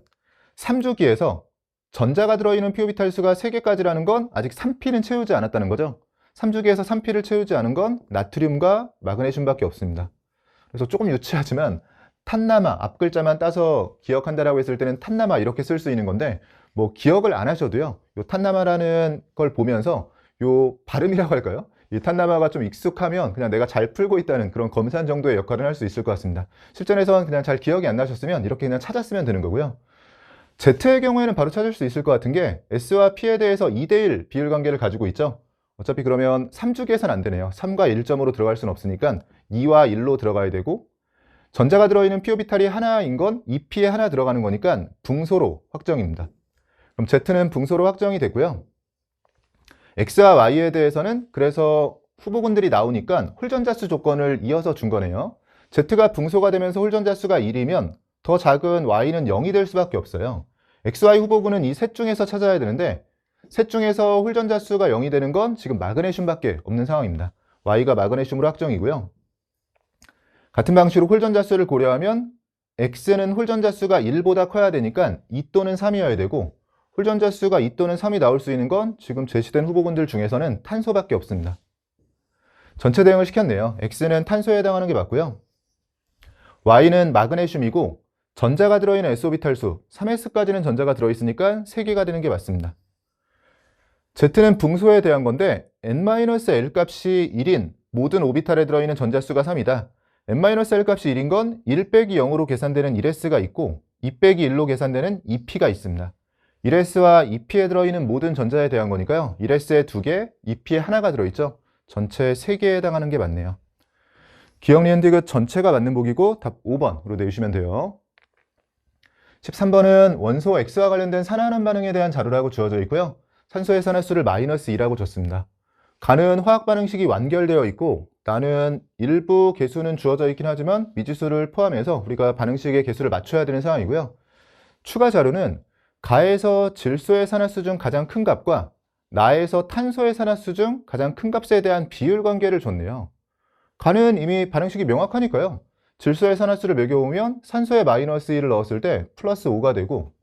[SPEAKER 1] 3주기에서 전자가 들어있는 P오비탈 수가 3개까지라는 건 아직 3P는 채우지 않았다는 거죠. 3주기에서 3P를 채우지 않은 건 나트륨과 마그네슘밖에 없습니다. 그래서 조금 유치하지만 탄남아, 앞글자만 따서 기억한다라고 했을 때는 탄남아 이렇게 쓸 수 있는 건데, 뭐 기억을 안 하셔도요, 요 탄남아라는 걸 보면서 요 발음이라고 할까요? 이 탄남아가 좀 익숙하면 그냥 내가 잘 풀고 있다는 그런 검산 정도의 역할을 할 수 있을 것 같습니다. 실전에서는 그냥 잘 기억이 안 나셨으면 이렇게 그냥 찾았으면 되는 거고요. Z의 경우에는 바로 찾을 수 있을 것 같은 게 S와 P에 대해서 2대1 비율 관계를 가지고 있죠. 어차피 그러면 3주기에서는 안 되네요. 3과 1점으로 들어갈 수는 없으니까 2와 1로 들어가야 되고, 전자가 들어있는 P오비탈이 하나인 건 2P에 하나 들어가는 거니까 붕소로 확정입니다. 그럼 Z는 붕소로 확정이 됐고요. X와 Y에 대해서는 그래서 후보군들이 나오니까 홀전자수 조건을 이어서 준 거네요. Z가 붕소가 되면서 홀전자수가 1이면 더 작은 Y는 0이 될 수밖에 없어요. XY 후보군은 이 셋 중에서 찾아야 되는데, 셋 중에서 홀전자수가 0이 되는 건 지금 마그네슘밖에 없는 상황입니다. Y가 마그네슘으로 확정이고요. 같은 방식으로 홀전자수를 고려하면 X는 홀전자수가 1보다 커야 되니까 2 또는 3이어야 되고, 홀전자수가 2 또는 3이 나올 수 있는 건 지금 제시된 후보군들 중에서는 탄소밖에 없습니다. 전체 대응을 시켰네요. X는 탄소에 해당하는 게 맞고요. Y는 마그네슘이고 전자가 들어있는 S오비탈 수 3S까지는 전자가 들어있으니까 3개가 되는 게 맞습니다. Z는 붕소에 대한 건데 n-l 값이 1인 모든 오비탈에 들어있는 전자수가 3이다. n-l 값이 1인 건 1 빼기 0으로 계산되는 1s가 있고 2 빼기 1로 계산되는 2p가 있습니다. 1s와 2p에 들어있는 모든 전자에 대한 거니까요. 1s에 2개, 2p에 하나가 들어있죠. 전체 3개에 해당하는 게 맞네요. 기억 니은 디귿 전체가 맞는 보기고 답 5번으로 내주시면 돼요. 13번은 원소 X와 관련된 산화하는 반응에 대한 자료라고 주어져 있고요. 산소의 산화수를 -2라고 줬습니다. 가는 화학 반응식이 완결되어 있고 나는 일부 개수는 주어져 있긴 하지만 미지수를 포함해서 우리가 반응식의 개수를 맞춰야 되는 상황이고요. 추가 자료는 가에서 질소의 산화수 중 가장 큰 값과 나에서 탄소의 산화수 중 가장 큰 값에 대한 비율 관계를 줬네요. 가는 이미 반응식이 명확하니까요. 질소의 산화수를 매겨보면 산소에 -1을 넣었을 때 플러스 5가 되고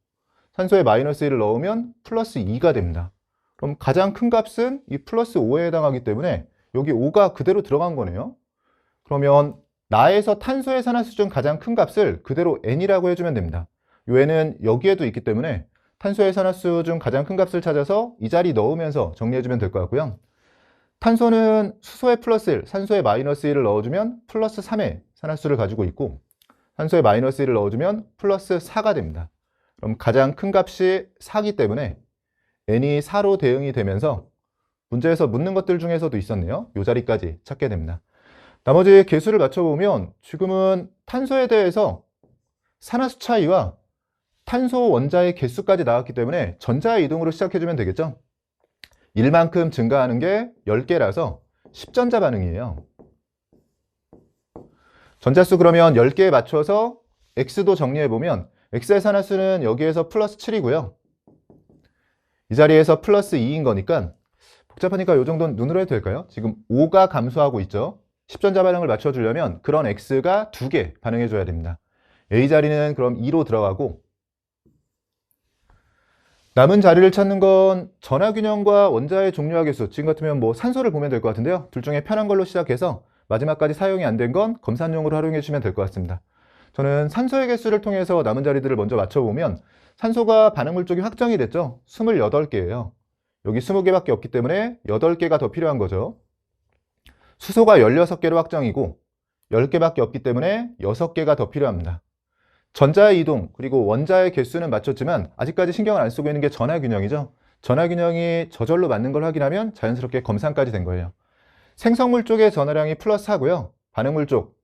[SPEAKER 1] 산소에 -1을 넣으면 플러스 2가 됩니다. 그럼 가장 큰 값은 이 플러스 5에 해당하기 때문에 여기 5가 그대로 들어간 거네요. 그러면 나에서 탄소의 산화수 중 가장 큰 값을 그대로 n이라고 해주면 됩니다. 요 n은 여기에도 있기 때문에 탄소의 산화수 중 가장 큰 값을 찾아서 이 자리 넣으면서 정리해주면 될 것 같고요. 탄소는 수소에 플러스 1, 산소에 -1을 넣어주면 플러스 3의 산화수를 가지고 있고 산소에 -1을 넣어주면 플러스 4가 됩니다. 그럼 가장 큰 값이 4기 때문에 n이 4로 대응이 되면서 문제에서 묻는 것들 중에서도 있었네요. 이 자리까지 찾게 됩니다. 나머지 개수를 맞춰보면 지금은 탄소에 대해서 산화수 차이와 탄소 원자의 개수까지 나왔기 때문에 전자의 이동으로 시작해주면 되겠죠. 1만큼 증가하는 게 10개라서 10전자 반응이에요. 전자수 그러면 10개에 맞춰서 x도 정리해보면 x의 산화수는 여기에서 플러스 7이고요. 이 자리에서 플러스 2인 거니까 복잡하니까 이 정도는 눈으로 해도 될까요? 지금 5가 감소하고 있죠. 10전자 반응을 맞춰주려면 그런 x가 2개 반응해줘야 됩니다. A 자리는 그럼 2로 들어가고 남은 자리를 찾는 건 전하균형과 원자의 종류와 개수, 지금 같으면 뭐 산소를 보면 될 것 같은데요. 둘 중에 편한 걸로 시작해서 마지막까지 사용이 안 된 건 검사용으로 활용해 주시면 될 것 같습니다. 저는 산소의 개수를 통해서 남은 자리들을 먼저 맞춰보면 산소가 반응물 쪽이 확정이 됐죠. 28개예요. 여기 20개밖에 없기 때문에 8개가 더 필요한 거죠. 수소가 16개로 확정이고 10개밖에 없기 때문에 6개가 더 필요합니다. 전자의 이동 그리고 원자의 개수는 맞췄지만 아직까지 신경을 안 쓰고 있는 게 전하균형이죠. 전하균형이 저절로 맞는 걸 확인하면 자연스럽게 검산까지 된 거예요. 생성물 쪽의 전하량이 플러스 하고요. 반응물 쪽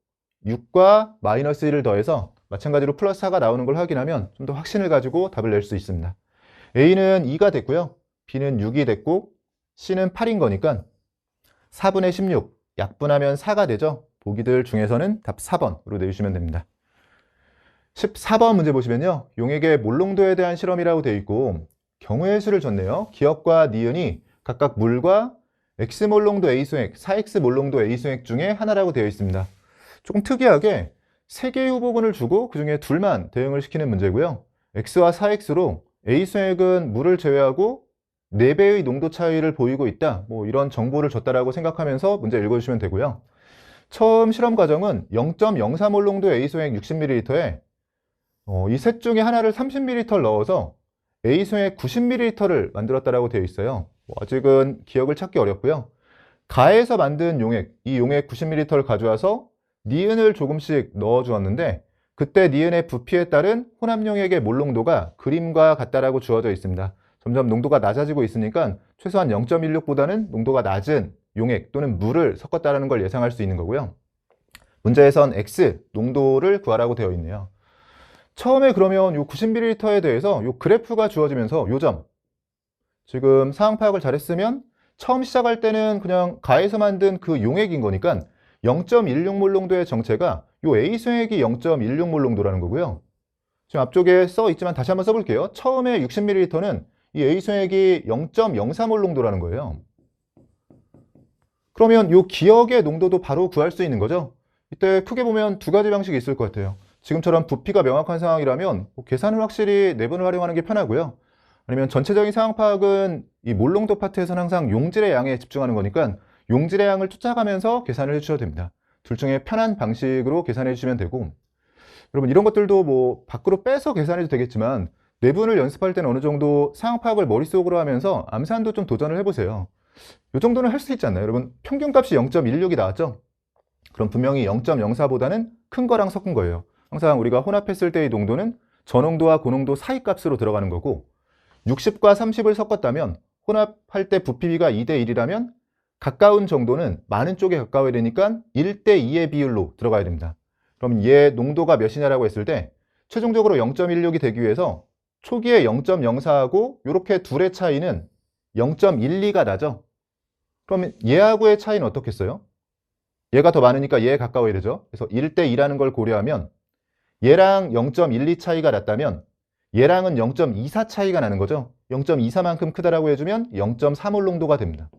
[SPEAKER 1] 6과 마이너스 1을 더해서 마찬가지로 플러스 4가 나오는 걸 확인하면 좀 더 확신을 가지고 답을 낼 수 있습니다. A는 2가 됐고요. B는 6이 됐고 C는 8인 거니까 4분의 16 약분하면 4가 되죠. 보기들 중에서는 답 4번으로 내주시면 됩니다. 14번 문제 보시면요. 용액의 몰농도에 대한 실험이라고 되어 있고 경우의 수를 줬네요. 기억과 니은이 각각 물과 X몰농도 A소액, 4X몰농도 A소액 중에 하나라고 되어 있습니다. 조금 특이하게 3개의 후보군을 주고 그 중에 둘만 대응을 시키는 문제고요. X와 4X로 A소액은 물을 제외하고 4배의 농도 차이를 보이고 있다. 뭐 이런 정보를 줬다라고 생각하면서 문제 읽어주시면 되고요. 처음 실험 과정은 0.03몰농도 A소액 60ml에 이 셋 중에 하나를 30ml 넣어서 A소액 90ml를 만들었다라고 되어 있어요. 아직은 기억을 찾기 어렵고요. 가에서 만든 용액, 이 용액 90ml를 가져와서 니은을 조금씩 넣어 주었는데 그때 니은의 부피에 따른 혼합용액의 몰농도가 그림과 같다라고 주어져 있습니다. 점점 농도가 낮아지고 있으니까 최소한 0.16보다는 농도가 낮은 용액 또는 물을 섞었다는 걸 예상할 수 있는 거고요. 문제에선 X, 농도를 구하라고 되어 있네요. 처음에 그러면 이 90ml에 대해서 이 그래프가 주어지면서 요점 지금 상황 파악을 잘했으면 처음 시작할 때는 그냥 가에서 만든 그 용액인 거니까 0.16몰농도의 정체가 이 A소액이 0.16몰농도라는 거고요. 지금 앞쪽에 써 있지만 다시 한번 써볼게요. 처음에 60ml는 이 A소액이 0.04몰농도라는 거예요. 그러면 이 기억의 농도도 바로 구할 수 있는 거죠. 이때 크게 보면 두 가지 방식이 있을 것 같아요. 지금처럼 부피가 명확한 상황이라면 계산을 확실히 내분을 활용하는 게 편하고요. 아니면 전체적인 상황 파악은 이 몰농도 파트에서는 항상 용질의 양에 집중하는 거니까 용질의 양을 쫓아가면서 계산을 해주셔도 됩니다. 둘 중에 편한 방식으로 계산해 주시면 되고 여러분 이런 것들도 뭐 밖으로 빼서 계산해도 되겠지만 내분을 연습할 때는 어느 정도 상황 파악을 머릿속으로 하면서 암산도 좀 도전을 해보세요. 이 정도는 할 수 있지 않나요? 여러분 평균값이 0.16이 나왔죠? 그럼 분명히 0.04보다는 큰 거랑 섞은 거예요. 항상 우리가 혼합했을 때의 농도는 저농도와 고농도 사이 값으로 들어가는 거고 60과 30을 섞었다면 혼합할 때 부피비가 2대 1이라면 가까운 정도는 많은 쪽에 가까워야 되니까 1대 2의 비율로 들어가야 됩니다. 그럼 얘 농도가 몇이냐라고 했을 때 최종적으로 0.16이 되기 위해서 초기에 0.04하고 이렇게 둘의 차이는 0.12가 나죠. 그러면 얘하고의 차이는 어떻겠어요? 얘가 더 많으니까 얘에 가까워야 되죠. 그래서 1대 2라는 걸 고려하면 얘랑 0.12 차이가 났다면 얘랑은 0.24 차이가 나는 거죠. 0.24만큼 크다라고 해주면 0.3몰농도가 됩니다.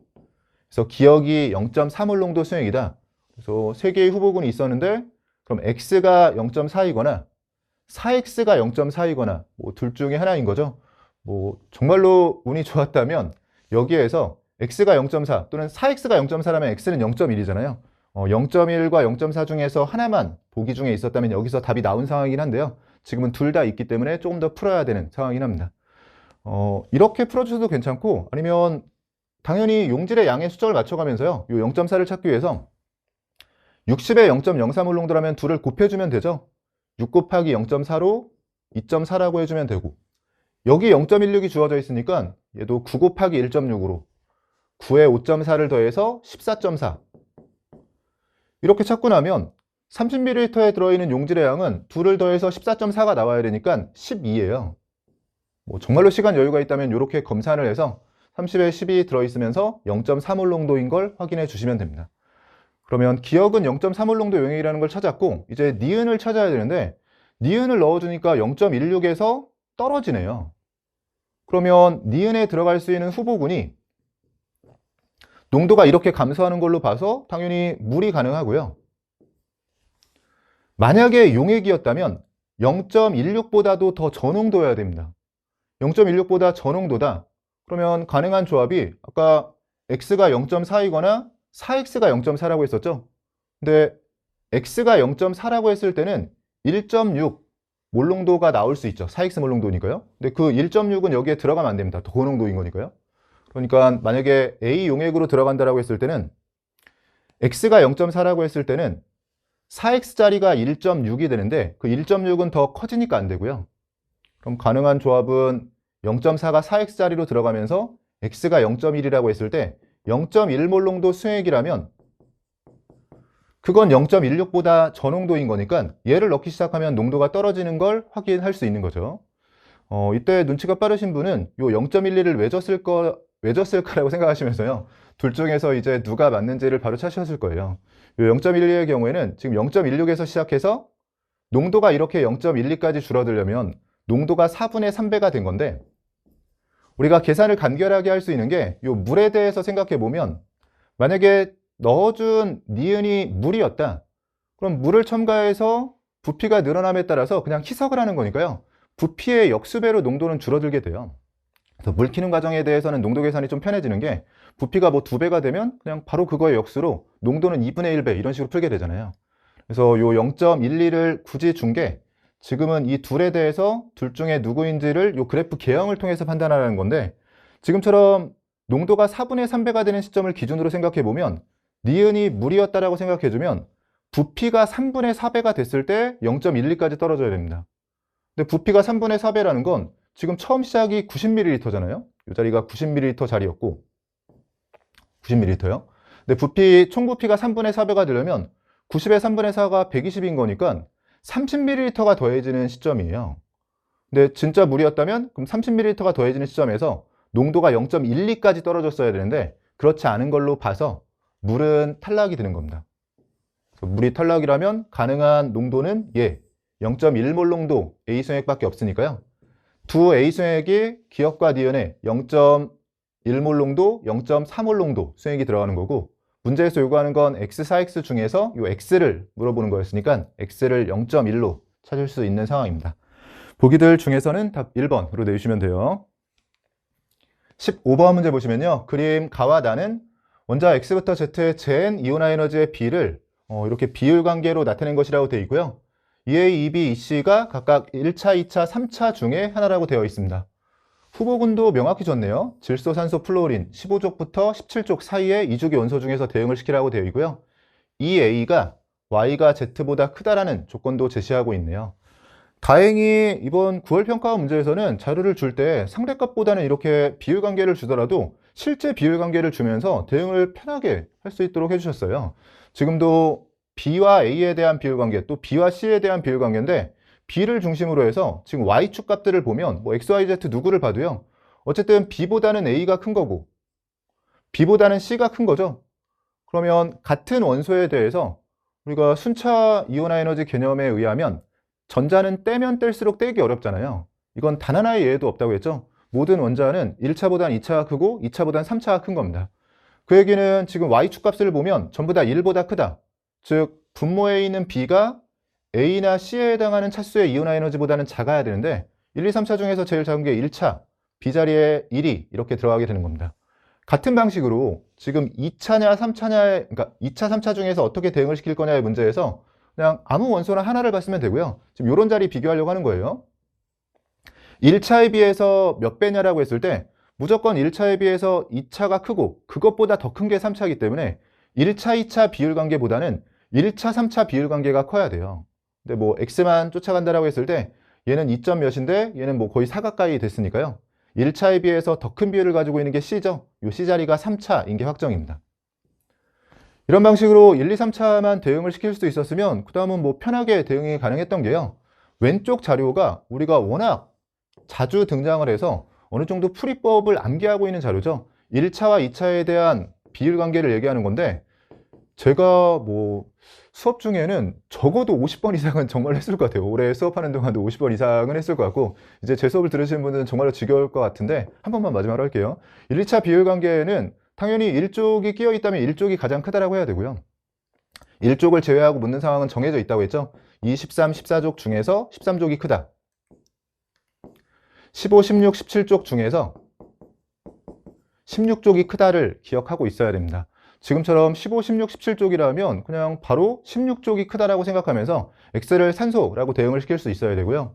[SPEAKER 1] 그래서 기억이 0.3몰농도 수액이다. 그래서 3개의 후보군이 있었는데 그럼 X가 0.4이거나 4X가 0.4이거나 뭐 둘 중에 하나인 거죠. 뭐 정말로 운이 좋았다면 여기에서 X가 0.4 또는 4X가 0.4라면 X는 0.1이잖아요. 0.1과 0.4 중에서 하나만 보기 중에 있었다면 여기서 답이 나온 상황이긴 한데요. 지금은 둘 다 있기 때문에 조금 더 풀어야 되는 상황이긴 합니다. 이렇게 풀어주셔도 괜찮고 아니면 당연히 용질의 양의 수적을 맞춰가면서요. 이 0.4를 찾기 위해서 60에 0.03몰농도라면 둘을 곱해주면 되죠. 6 곱하기 0.4로 2.4라고 해주면 되고 여기 0.16이 주어져 있으니까 얘도 9 곱하기 1.6으로 9에 5.4를 더해서 14.4 이렇게 찾고 나면 30ml에 들어있는 용질의 양은 둘을 더해서 14.4가 나와야 되니까 12예요. 뭐 정말로 시간 여유가 있다면 이렇게 검산을 해서 30에 10이 들어있으면서 0.3올 농도인 걸 확인해 주시면 됩니다. 그러면 기억은 0.3올 농도 용액이라는 걸 찾았고, 이제 니은을 찾아야 되는데 니은을 넣어주니까 0.16에서 떨어지네요. 그러면 니은에 들어갈 수 있는 후보군이 농도가 이렇게 감소하는 걸로 봐서 당연히 물이 가능하고요. 만약에 용액이었다면 0.16보다도 더 저농도여야 됩니다. 0.16보다 저농도다. 그러면 가능한 조합이 아까 x가 0.4이거나 4x가 0.4라고 했었죠. 근데 x가 0.4라고 했을 때는 1.6 몰농도가 나올 수 있죠. 4x 몰농도니까요. 근데 그 1.6은 여기에 들어가면 안 됩니다. 고농도인 거니까요. 그러니까 만약에 A 용액으로 들어간다라고 했을 때는 x가 0.4라고 했을 때는 4x짜리가 1.6이 되는데 그 1.6은 더 커지니까 안 되고요. 그럼 가능한 조합은 0.4가 4x짜리로 들어가면서 x가 0.1이라고 했을 때 0.1몰 농도 수액이라면 그건 0.16보다 저농도인 거니까 얘를 넣기 시작하면 농도가 떨어지는 걸 확인할 수 있는 거죠. 이때 눈치가 빠르신 분은 요 0.12를 왜 줬을까라고 생각하시면서요. 둘 중에서 이제 누가 맞는지를 바로 찾으셨을 거예요. 요 0.12의 경우에는 지금 0.16에서 시작해서 농도가 이렇게 0.12까지 줄어들려면 농도가 4분의 3배가 된 건데 우리가 계산을 간결하게 할 수 있는 게 요 물에 대해서 생각해 보면 만약에 넣어준 니은이 물이었다. 그럼 물을 첨가해서 부피가 늘어남에 따라서 그냥 희석을 하는 거니까요. 부피의 역수배로 농도는 줄어들게 돼요. 그래서 물 키는 과정에 대해서는 농도 계산이 좀 편해지는 게 부피가 뭐 2배가 되면 그냥 바로 그거의 역수로 농도는 2분의 1배 이런 식으로 풀게 되잖아요. 그래서 요 0.12를 굳이 준 게 지금은 이 둘에 대해서 둘 중에 누구인지를 요 그래프 개형을 통해서 판단하는 건데 지금처럼 농도가 4분의 3배가 되는 시점을 기준으로 생각해 보면 니은이 물이었다라고 생각해 주면 부피가 3분의 4배가 됐을 때 0.12까지 떨어져야 됩니다. 근데 부피가 3분의 4배라는 건 지금 처음 시작이 90ml잖아요. 이 자리가 90ml 자리였고 90ml요. 근데 총 부피가 3분의 4배가 되려면 90의 3분의 4가 120인 거니까 30ml가 더해지는 시점이에요. 근데 진짜 물이었다면 그럼 30ml가 더해지는 시점에서 농도가 0.12까지 떨어졌어야 되는데 그렇지 않은 걸로 봐서 물은 탈락이 되는 겁니다. 물이 탈락이라면 가능한 농도는 0.1몰 농도 A수액밖에 없으니까요. 두 A수액이 기억과 니은에 0.1몰 농도, 0.3몰 농도 수액이 들어가는 거고 문제에서 요구하는 건 X, 4X 중에서 요 X를 물어보는 거였으니까 X를 0.1로 찾을 수 있는 상황입니다. 보기들 중에서는 답 1번으로 내주시면 돼요. 15번 문제 보시면요. 그림 가와 나는 원자 X부터 Z의 Zn 이온화 에너지의 B를 이렇게 비율 관계로 나타낸 것이라고 되어 있고요. EA, EB, EC가 각각 1차, 2차, 3차 중에 하나라고 되어 있습니다. 후보군도 명확히 줬네요. 질소, 산소, 플루오린 15족부터 17족 사이의 2주기 원소 중에서 대응을 시키라고 되어 있고요. EA가 Y가 Z보다 크다라는 조건도 제시하고 있네요. 다행히 이번 9월 평가 문제에서는 자료를 줄 때 상대값보다는 이렇게 비율 관계를 주더라도 실제 비율 관계를 주면서 대응을 편하게 할 수 있도록 해주셨어요. 지금도 B와 A에 대한 비율 관계, 또 B와 C에 대한 비율 관계인데 B를 중심으로 해서 지금 Y축 값들을 보면 뭐 X, Y, Z 누구를 봐도요. 어쨌든 B보다는 A가 큰 거고 B보다는 C가 큰 거죠. 그러면 같은 원소에 대해서 우리가 순차 이온화 에너지 개념에 의하면 전자는 떼면 뗄수록 떼기 어렵잖아요. 이건 단 하나의 예외도 없다고 했죠. 모든 원자는 1차보단 2차가 크고 2차보단 3차가 큰 겁니다. 그 얘기는 지금 Y축 값을 보면 전부 다 1보다 크다. 즉 분모에 있는 B가 A나 C에 해당하는 차수의 이온화 에너지보다는 작아야 되는데 1, 2, 3차 중에서 제일 작은 게 1차, B 자리에 1이 이렇게 들어가게 되는 겁니다. 같은 방식으로 지금 2차냐 3차냐, 그러니까 2차, 3차 중에서 어떻게 대응을 시킬 거냐의 문제에서 그냥 아무 원소나 하나를 봤으면 되고요. 지금 이런 자리 비교하려고 하는 거예요. 1차에 비해서 몇 배냐라고 했을 때 무조건 1차에 비해서 2차가 크고 그것보다 더 큰 게 3차이기 때문에 1차, 2차 비율 관계보다는 1차, 3차 비율 관계가 커야 돼요. 근데 뭐 X만 쫓아간다라고 했을 때 얘는 2점 몇인데 얘는 뭐 거의 4 가까이 됐으니까요. 1차에 비해서 더 큰 비율을 가지고 있는 게 C죠. 이 C 자리가 3차인 게 확정입니다. 이런 방식으로 1, 2, 3차만 대응을 시킬 수 있었으면 그 다음은 뭐 편하게 대응이 가능했던 게요. 왼쪽 자료가 우리가 워낙 자주 등장을 해서 어느 정도 풀이법을 암기하고 있는 자료죠. 1차와 2차에 대한 비율 관계를 얘기하는 건데, 제가 뭐 수업 중에는 적어도 50번 이상은 정말 했을 것 같아요. 올해 수업하는 동안도 50번 이상은 했을 것 같고, 이제 제 수업을 들으시는 분들은 정말로 지겨울 것 같은데 한 번만 마지막으로 할게요. 1, 2차 비율 관계에는 당연히 1쪽이 끼어 있다면 1쪽이 가장 크다라고 해야 되고요. 1쪽을 제외하고 묻는 상황은 정해져 있다고 했죠. 2, 13, 14족 중에서 13족이 크다. 15, 16, 17족 중에서 16족이 크다를 기억하고 있어야 됩니다. 지금처럼 15, 16, 17족이라면 그냥 바로 16족이 크다라고 생각하면서 X를 산소라고 대응을 시킬 수 있어야 되고요.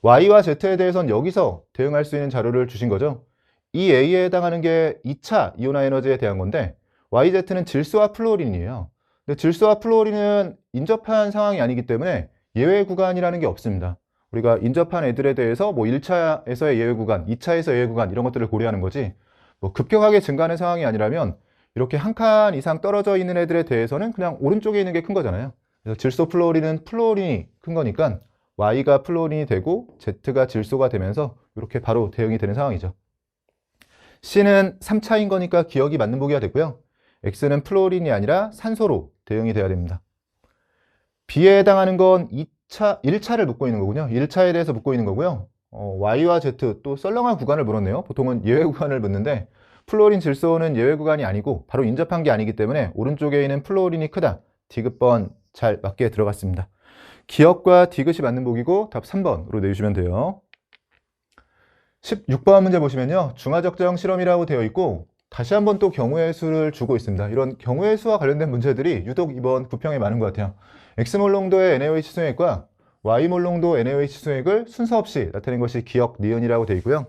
[SPEAKER 1] Y와 Z에 대해서는 여기서 대응할 수 있는 자료를 주신 거죠. 이 A에 해당하는 게 2차 이온화 에너지에 대한 건데, YZ는 질소와 플루오린이에요. 근데 질소와 플루오린은 인접한 상황이 아니기 때문에 예외 구간이라는 게 없습니다. 우리가 인접한 애들에 대해서 뭐 1차에서의 예외 구간, 2차에서 예외 구간 이런 것들을 고려하는 거지, 뭐 급격하게 증가하는 상황이 아니라면 이렇게 한 칸 이상 떨어져 있는 애들에 대해서는 그냥 오른쪽에 있는 게 큰 거잖아요. 그래서 질소 플루오린은 플루오린이 큰 거니까 Y가 플루오린이 되고 Z가 질소가 되면서 이렇게 바로 대응이 되는 상황이죠. C는 3차인 거니까 기억이 맞는 보기가 됐고요. X는 플루오린이 아니라 산소로 대응이 돼야 됩니다. B에 해당하는 건 1차를 묻고 있는 거군요. 1차에 대해서 묻고 있는 거고요. Y와 Z 또 썰렁한 구간을 물었네요. 보통은 예외 구간을 묻는데, 플루오린 질소는 예외 구간이 아니고 바로 인접한 게 아니기 때문에 오른쪽에 있는 플루오린이 크다. 디귿번 잘 맞게 들어갔습니다. 기억과 디귿이 맞는 보기고 답 3번으로 내주시면 돼요. 16번 문제 보시면요. 중화적정 실험이라고 되어 있고 다시 한번 또 경우의 수를 주고 있습니다. 이런 경우의 수와 관련된 문제들이 유독 이번 부평에 많은 것 같아요. X몰 농도의 NaOH 수액과 Y몰 농도 NaOH 수액을 순서 없이 나타낸 것이 기억, 니은이라고 되어 있고요.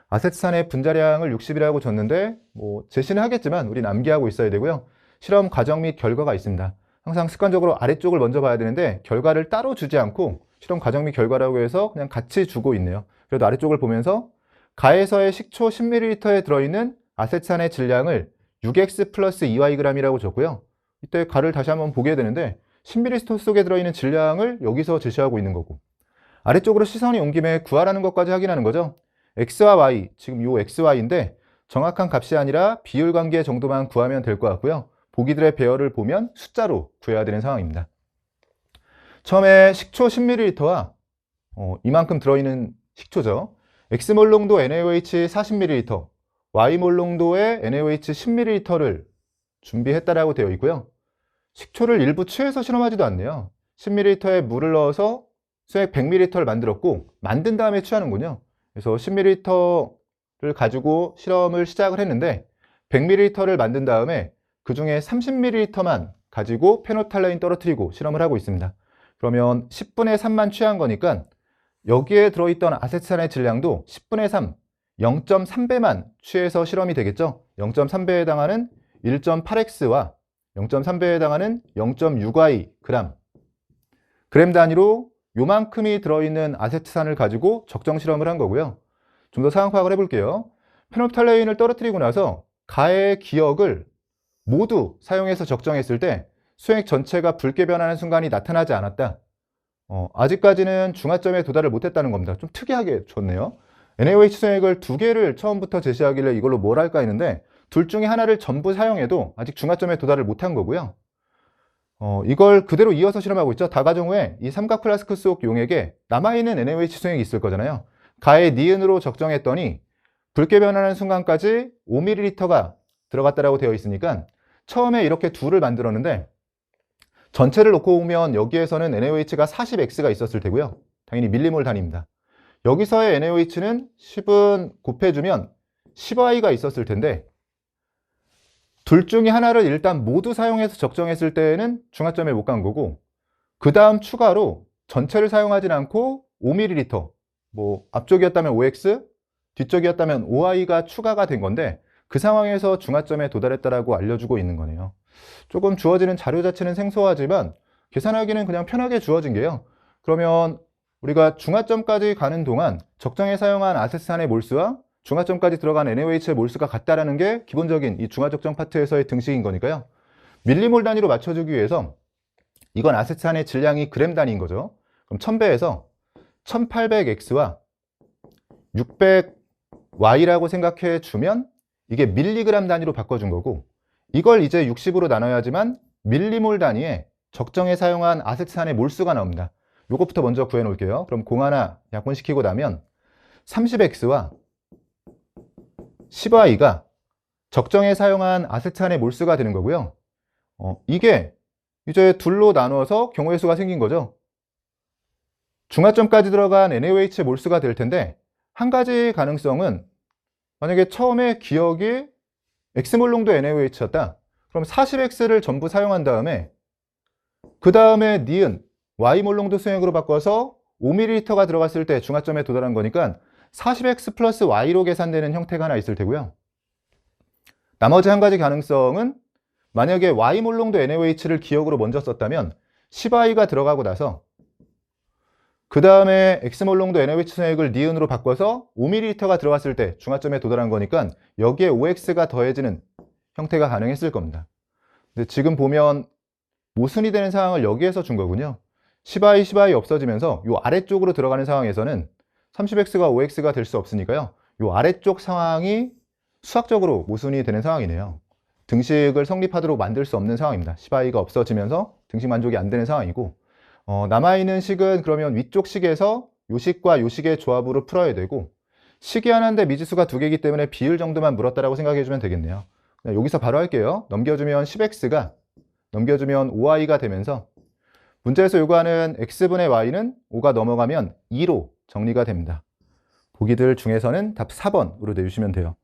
[SPEAKER 1] 아세트산의 분자량을 60이라고 줬는데 뭐 제시는 하겠지만 우린 암기하고 있어야 되고요. 실험 과정 및 결과가 있습니다. 항상 습관적으로 아래쪽을 먼저 봐야 되는데 결과를 따로 주지 않고 실험 과정 및 결과라고 해서 그냥 같이 주고 있네요. 그래도 아래쪽을 보면서 가에서의 식초 10ml에 들어있는 아세트산의 질량을 6x 플러스 2yg이라고 줬고요. 이때 가를 다시 한번 보게 되는데 10ml 속에 들어있는 질량을 여기서 제시하고 있는 거고, 아래쪽으로 시선이 온 김에 구하라는 것까지 확인하는 거죠. x와 y, 지금 요 xy인데 정확한 값이 아니라 비율 관계 정도만 구하면 될 것 같고요. 보기들의 배열을 보면 숫자로 구해야 되는 상황입니다. 처음에 식초 10ml와 이만큼 들어있는 식초죠. X몰 농도 NaOH 40ml, Y몰 농도의 NaOH 10ml를 준비했다라고 되어 있고요. 식초를 일부 취해서 실험하지도 않네요. 10ml에 물을 넣어서 수액 100ml를 만들었고 만든 다음에 취하는군요. 그래서 10ml를 가지고 실험을 시작을 했는데 100ml를 만든 다음에 그 중에 30ml만 가지고 페노탈레인 떨어뜨리고 실험을 하고 있습니다. 그러면 10분의 3만 취한 거니까 여기에 들어있던 아세트산의 질량도 10분의 3, 0.3배만 취해서 실험이 되겠죠. 0.3배에 해당하는 1.8x와 0.3배에 해당하는 0.6y 그램 단위로 요만큼이 들어있는 아세트산을 가지고 적정 실험을 한 거고요. 좀 더 상황 파악을 해볼게요. 페놀프탈레인을 떨어뜨리고 나서 가의 기억을 모두 사용해서 적정했을 때 수액 전체가 붉게 변하는 순간이 나타나지 않았다. 아직까지는 중화점에 도달을 못했다는 겁니다. 좀 특이하게 줬네요. NaOH 수액을 두 개를 처음부터 제시하길래 이걸로 뭘 할까 했는데 둘 중에 하나를 전부 사용해도 아직 중화점에 도달을 못한 거고요. 이걸 그대로 이어서 실험하고 있죠. 다가정 후에 이 삼각 플라스크 속 용액에 남아있는 NaOH 수액이 있을 거잖아요. 가의 니은으로 적정했더니 붉게 변하는 순간까지 5ml가 들어갔다라고 되어 있으니까 처음에 이렇게 둘을 만들었는데 전체를 놓고 보면 여기에서는 NaOH가 40X가 있었을 테고요. 당연히 밀리몰 단위입니다. 여기서의 NaOH는 10은 곱해주면 10Y가 있었을 텐데 둘 중에 하나를 일단 모두 사용해서 적정했을 때에는 중화점에 못 간 거고, 그 다음 추가로 전체를 사용하진 않고 5ml, 뭐 앞쪽이었다면 5x, 뒤쪽이었다면 5y가 추가가 된 건데 그 상황에서 중화점에 도달했다라고 알려주고 있는 거네요. 조금 주어지는 자료 자체는 생소하지만 계산하기는 그냥 편하게 주어진 게요. 그러면 우리가 중화점까지 가는 동안 적정에 사용한 아세트산의 몰수와 중화점까지 들어간 NaOH의 몰수가 같다라는 게 기본적인 이 중화적정 파트에서의 등식인 거니까요. 밀리몰 단위로 맞춰주기 위해서 이건 아세트산의 질량이 그램 단위인 거죠. 그럼 1000배에서 1800X와 Y라고 생각해 주면 이게 밀리그램 단위로 바꿔준 거고, 이걸 이제 60으로 나눠야지만 밀리몰 단위에 적정에 사용한 아세트산의 몰수가 나옵니다. 요것부터 먼저 구해 놓을게요. 그럼 공 하나 약분시키고 나면 30X와 10Y가 적정에 사용한 아세트산의 몰수가 되는 거고요. 이게 이제 둘로 나눠서 경우의 수가 생긴 거죠. 중화점까지 들어간 NaOH의 몰수가 될 텐데, 한 가지 가능성은 만약에 처음에 기억이 X몰 농도 NaOH였다. 그럼 40X를 전부 사용한 다음에 그 다음에 니은 Y몰 농도 수액으로 바꿔서 5ml가 들어갔을 때 중화점에 도달한 거니까 40X 플러스 Y로 계산되는 형태가 하나 있을 테고요. 나머지 한 가지 가능성은 만약에 Y몰 농도 NaOH를 기억으로 먼저 썼다면 10Y가 들어가고 나서 그 다음에 X몰 농도 NaOH 수액을 니은으로 바꿔서 5ml가 들어갔을 때 중화점에 도달한 거니까 여기에 OX가 더해지는 형태가 가능했을 겁니다. 근데 지금 보면 모순이 되는 상황을 여기에서 준 거군요. 10i 없어지면서 이 아래쪽으로 들어가는 상황에서는 30x가 5x가 될 수 없으니까요. 이 아래쪽 상황이 수학적으로 모순이 되는 상황이네요. 등식을 성립하도록 만들 수 없는 상황입니다. 10i가 없어지면서 등식 만족이 안 되는 상황이고, 남아있는 식은 그러면 위쪽 식에서 요 식과 요 식의 조합으로 풀어야 되고, 식이 하나인데 미지수가 두 개이기 때문에 비율 정도만 물었다라고 생각해 주면 되겠네요. 여기서 바로 할게요. 넘겨주면 10x가 넘겨주면 5i가 되면서 문제에서 요구하는 x분의 y는 5가 넘어가면 2로 정리가 됩니다. 보기들 중에서는 답 4번으로 내주시면 돼요.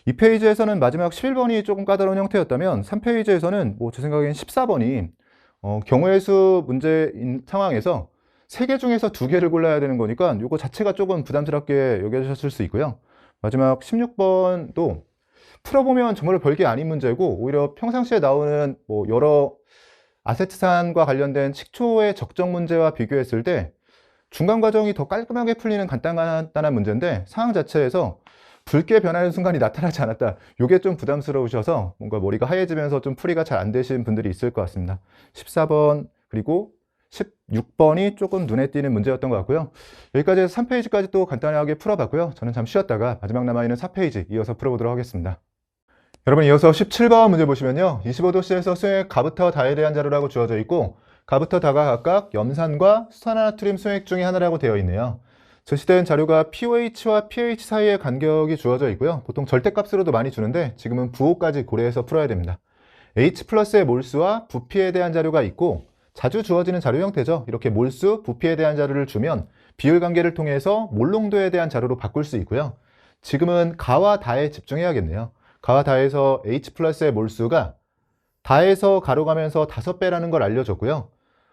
[SPEAKER 1] 이 페이지에서는 마지막 11번이 조금 까다로운 형태였다면 3페이지에서는 제 생각엔 14번이 경우의 수 문제인 상황에서 3개 중에서 2개를 골라야 되는 거니까 요거 자체가 조금 부담스럽게 여겨주셨을 수 있고요. 마지막 16번도 풀어보면 정말 별게 아닌 문제고, 오히려 평상시에 나오는 여러 아세트산과 관련된 식초의 적정 문제와 비교했을 때 중간 과정이 더 깔끔하게 풀리는 간단한 문제인데, 상황 자체에서 붉게 변하는 순간이 나타나지 않았다. 이게 좀 부담스러우셔서 뭔가 머리가 하얘지면서 좀 풀이가 잘 안 되신 분들이 있을 것 같습니다. 14번 그리고 16번이 조금 눈에 띄는 문제였던 것 같고요. 여기까지 해서 3페이지까지 또 간단하게 풀어봤고요. 저는 잠시 쉬었다가 마지막 남아있는 4페이지 이어서 풀어보도록 하겠습니다. 여러분, 이어서 17번 문제 보시면요. 25도씨에서 수액 가부터 다에 대한 자료라고 주어져 있고, 가부터 다가 각각 염산과 수산화나트륨 수액 중에 하나라고 되어 있네요. 제시된 자료가 pOH와 pH 사이의 간격이 주어져 있고요. 보통 절대값으로도 많이 주는데 지금은 부호까지 고려해서 풀어야 됩니다. H 플러스의 몰수와 부피에 대한 자료가 있고, 자주 주어지는 자료 형태죠. 이렇게 몰수, 부피에 대한 자료를 주면 비율 관계를 통해서 몰농도에 대한 자료로 바꿀 수 있고요. 지금은 가와 다에 집중해야겠네요. 가와 다에서 H 플러스의 몰수가 다에서 가로 가면서 5배라는 걸 알려줬고요.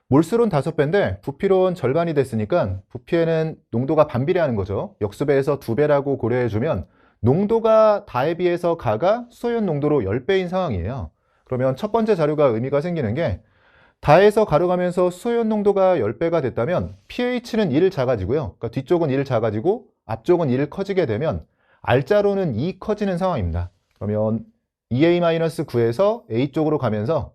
[SPEAKER 1] 몰수론 5배인데 부피론 절반이 됐으니까 부피에는 농도가 반비례하는 거죠. 역수배에서 2배라고 고려해주면 농도가 다에 비해서 가가 수소연 농도로 10배인 상황이에요. 그러면 첫 번째 자료가 의미가 생기는 게, 다에서 가로 가면서 수소연 농도가 10배가 됐다면 pH는 1 작아지고요. 그러니까 뒤쪽은 1 작아지고 앞쪽은 1 커지게 되면 R자로는 2 커지는 상황입니다. 그러면 EA-9에서 A 쪽으로 가면서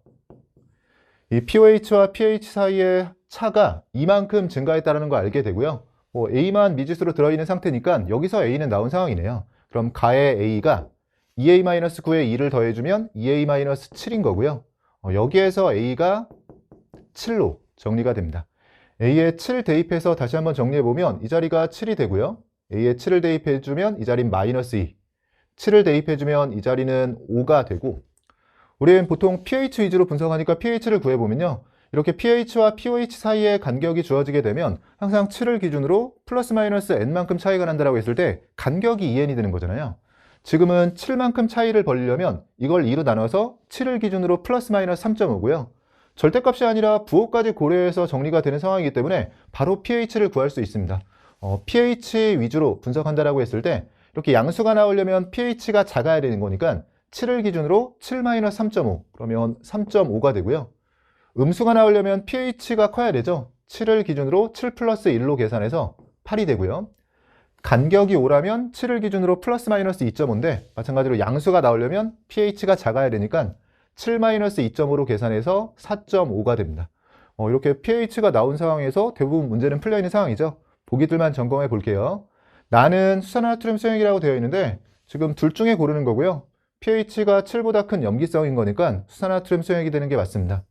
[SPEAKER 1] 이 pOH와 pH 사이의 차가 이만큼 증가했다는 걸 알게 되고요. A만 미지수로 들어있는 상태니까 여기서 A는 나온 상황이네요. 그럼 가의 A가 EA-9에 2를 더해주면 EA-7인 거고요. 여기에서 A가 7로 정리가 됩니다. A에 7 대입해서 다시 한번 정리해보면 이 자리가 7이 되고요. A에 7을 대입해주면 이 자리는 -2. 7을 대입해주면 이 자리는 5가 되고, 우리는 보통 pH 위주로 분석하니까 pH를 구해보면요. 이렇게 pH와 pOH 사이의 간격이 주어지게 되면 항상 7을 기준으로 플러스 마이너스 n만큼 차이가 난다고 했을 때 간격이 2n이 되는 거잖아요. 지금은 7만큼 차이를 벌리려면 이걸 2로 나눠서 7을 기준으로 플러스 마이너스 3.5고요. 절대값이 아니라 부호까지 고려해서 정리가 되는 상황이기 때문에 바로 pH를 구할 수 있습니다. pH 위주로 분석한다라고 했을 때 이렇게 양수가 나오려면 pH가 작아야 되는 거니까 7을 기준으로 7-3.5 그러면 3.5가 되고요. 음수가 나오려면 pH가 커야 되죠. 7을 기준으로 7 플러스 1로 계산해서 8이 되고요. 간격이 5라면 7을 기준으로 플러스 마이너스 2.5인데 마찬가지로 양수가 나오려면 pH가 작아야 되니까 7-2.5로 계산해서 4.5가 됩니다. 이렇게 pH가 나온 상황에서 대부분 문제는 풀려있는 상황이죠. 보기들만 점검해 볼게요. 나는 수산화나트륨 수용액이라고 되어 있는데 지금 둘 중에 고르는 거고요. pH가 7보다 큰 염기성인 거니까 수산화나트륨 수용액이 되는 게 맞습니다.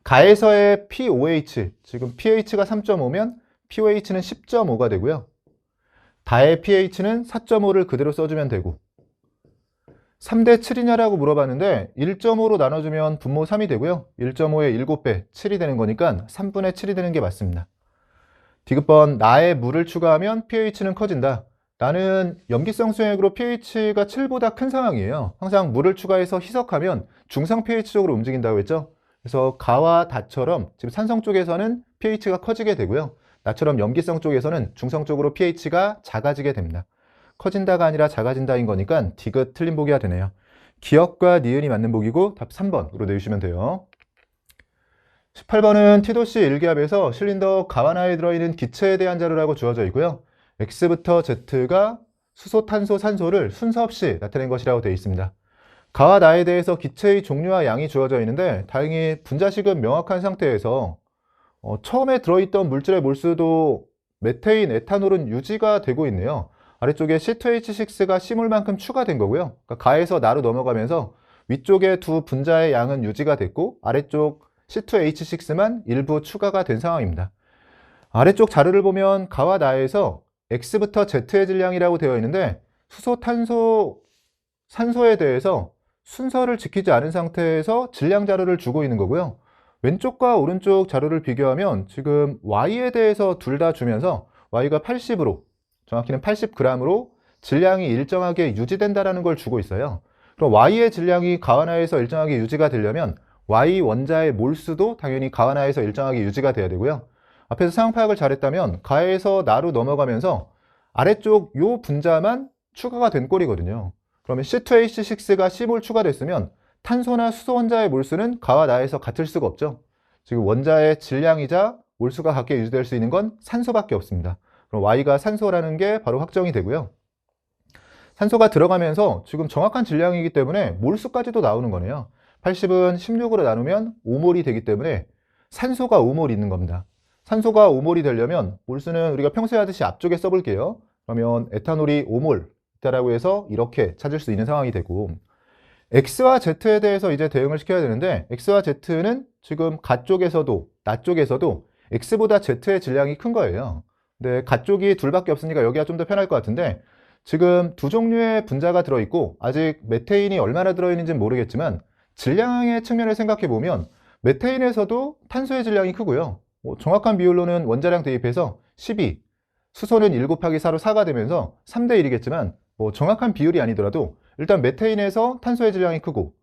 [SPEAKER 1] 가에서의 POH, 지금 pH가 3.5면 POH는 10.5가 되고요. 다의 pH는 4.5를 그대로 써주면 되고 3대 7이냐라고 물어봤는데 1.5로 나눠주면 분모 3이 되고요. 1.5의 7배, 7이 되는 거니까 3분의 7이 되는 게 맞습니다. 디귿번, 나에 물을 추가하면 pH는 커진다. 나는 염기성 수용액으로 pH가 7보다 큰 상황이에요. 항상 물을 추가해서 희석하면 중성 pH 쪽으로 움직인다고 했죠. 그래서 가와 다처럼 지금 산성 쪽에서는 pH가 커지게 되고요. 나처럼 염기성 쪽에서는 중성 쪽으로 pH가 작아지게 됩니다. 커진다가 아니라 작아진다인 거니까 디귿 틀린 보기가 되네요. 기억과 니은이 맞는 보기고 답 3번으로 내주시면 돼요. 18번은 티도씨 일기압에서 실린더 가와나에 들어있는 기체에 대한 자료라고 주어져 있고요. X부터 Z가 수소, 탄소, 산소를 순서 없이 나타낸 것이라고 되어 있습니다. 가와나에 대해서 기체의 종류와 양이 주어져 있는데 다행히 분자식은 명확한 상태에서 처음에 들어있던 물질의 몰수도 메테인, 에탄올은 유지가 되고 있네요. 아래쪽에 C2H6가 C몰만큼 추가된 거고요. 그러니까 가에서 나로 넘어가면서 위쪽에 두 분자의 양은 유지가 됐고 아래쪽 C2H6만 일부 추가가 된 상황입니다. 아래쪽 자료를 보면 가와 나에서 X부터 Z의 질량이라고 되어 있는데 수소, 탄소, 산소에 대해서 순서를 지키지 않은 상태에서 질량 자료를 주고 있는 거고요. 왼쪽과 오른쪽 자료를 비교하면 지금 Y에 대해서 둘 다 주면서 Y가 80으로 정확히는 80g으로 질량이 일정하게 유지된다는 걸 주고 있어요. 그럼 Y의 질량이 가와나에서 일정하게 유지가 되려면 Y 원자의 몰수도 당연히 가와나에서 일정하게 유지가 돼야 되고요. 앞에서 상황 파악을 잘했다면 가에서 나로 넘어가면서 아래쪽 요 분자만 추가가 된 꼴이거든요. 그러면 C2H6가 C몰 추가됐으면 탄소나 수소 원자의 몰수는 가와 나에서 같을 수가 없죠. 지금 원자의 질량이자 몰수가 같게 유지될 수 있는 건 산소밖에 없습니다. 그럼 Y가 산소라는 게 바로 확정이 되고요. 산소가 들어가면서 지금 정확한 질량이기 때문에 몰수까지도 나오는 거네요. 80은 16으로 나누면 5몰이 되기 때문에 산소가 5몰 있는 겁니다. 산소가 5몰이 되려면 몰수는 우리가 평소에 하듯이 앞쪽에 써볼게요. 그러면 에탄올이 5몰 있다라고 해서 이렇게 찾을 수 있는 상황이 되고 X와 Z에 대해서 이제 대응을 시켜야 되는데 X와 Z는 지금 가 쪽에서도 나 쪽에서도 X보다 Z의 질량이 큰 거예요. 근데 가 쪽이 둘밖에 없으니까 여기가 좀 더 편할 것 같은데 지금 두 종류의 분자가 들어있고 아직 메테인이 얼마나 들어있는지는 모르겠지만 질량의 측면을 생각해 보면 메테인에서도 탄소의 질량이 크고요. 정확한 비율로는 원자량 대입해서 12, 수소는 1 곱하기 4로 4가 되면서 3대 1이겠지만 정확한 비율이 아니더라도 일단 메테인에서 탄소의 질량이 크고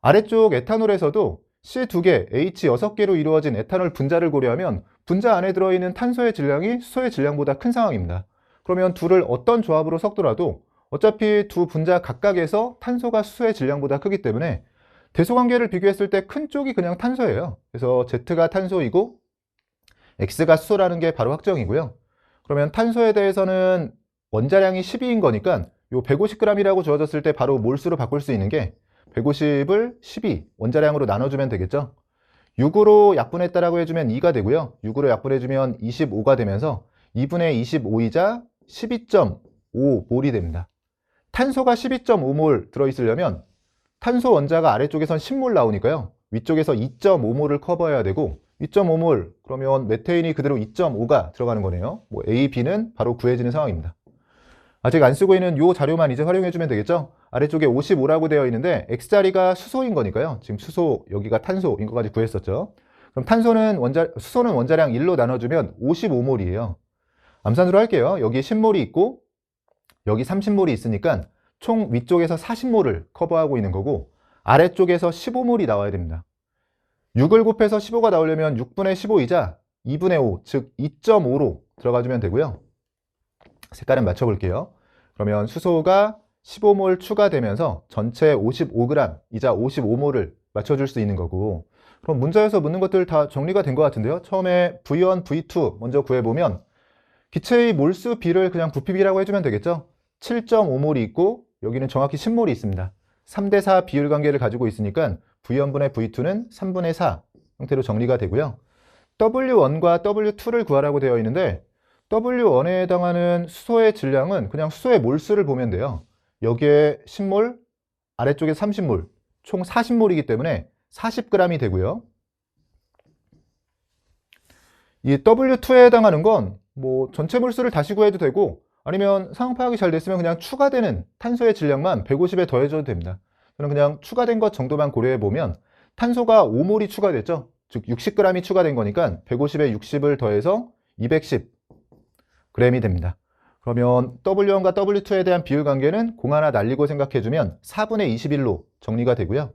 [SPEAKER 1] 아래쪽 에탄올에서도 C 2개, H 6개로 이루어진 에탄올 분자를 고려하면 분자 안에 들어있는 탄소의 질량이 수소의 질량보다 큰 상황입니다. 그러면 둘을 어떤 조합으로 섞더라도 어차피 두 분자 각각에서 탄소가 수소의 질량보다 크기 때문에 대소관계를 비교했을 때 큰 쪽이 그냥 탄소예요. 그래서 Z가 탄소이고 X가 수소라는 게 바로 확정이고요. 그러면 탄소에 대해서는 원자량이 12인 거니까 요 150g이라고 주어졌을 때 바로 몰수로 바꿀 수 있는 게 150을 12 원자량으로 나눠주면 되겠죠. 6으로 약분했다라고 해주면 2가 되고요. 6으로 약분해주면 25가 되면서 2분의 25이자 12.5몰이 됩니다. 탄소가 12.5몰 들어있으려면 탄소 원자가 아래쪽에선 10몰 나오니까요. 위쪽에서 2.5몰을 커버해야 되고 2.5몰 그러면 메테인이 그대로 2.5가 들어가는 거네요. A, B는 바로 구해지는 상황입니다. 아직 안 쓰고 있는 이 자료만 이제 활용해주면 되겠죠. 아래쪽에 55라고 되어 있는데 X자리가 수소인 거니까요. 지금 수소, 여기가 탄소인 것까지 구했었죠. 그럼 수소는 원자량 1로 나눠주면 55몰이에요. 암산으로 할게요. 여기 10몰이 있고 여기 30몰이 있으니까 총 위쪽에서 40몰을 커버하고 있는 거고 아래쪽에서 15몰이 나와야 됩니다. 6을 곱해서 15가 나오려면 6분의 15이자 2분의 5, 즉 2.5로 들어가주면 되고요. 색깔은 맞춰볼게요. 그러면 수소가 15몰 추가되면서 전체 55g 이자 55몰을 맞춰줄 수 있는 거고 그럼 문자에서 묻는 것들 다 정리가 된 것 같은데요. 처음에 V1, V2 먼저 구해보면 기체의 몰수 비를 그냥 부피비라고 해주면 되겠죠. 7.5몰이 있고 여기는 정확히 10몰이 있습니다. 3대4 비율 관계를 가지고 있으니까 V1분의 V2는 3분의 4 형태로 정리가 되고요. W1과 W2를 구하라고 되어 있는데 W1에 해당하는 수소의 질량은 그냥 수소의 몰수를 보면 돼요. 여기에 10몰, 아래쪽에 30몰, 총 40몰이기 때문에 40g이 되고요. 이 W2에 해당하는 건 뭐 전체 몰수를 다시 구해도 되고, 아니면 상황 파악이 잘 됐으면 그냥 추가되는 탄소의 질량만 150에 더해줘도 됩니다. 저는 그냥 추가된 것 정도만 고려해 보면 탄소가 5몰이 추가됐죠. 즉 60g이 추가된 거니까 150에 60을 더해서 210g이 됩니다. 그러면 W1과 W2에 대한 비율 관계는 공 하나 날리고 생각해주면 4분의 21로 정리가 되고요.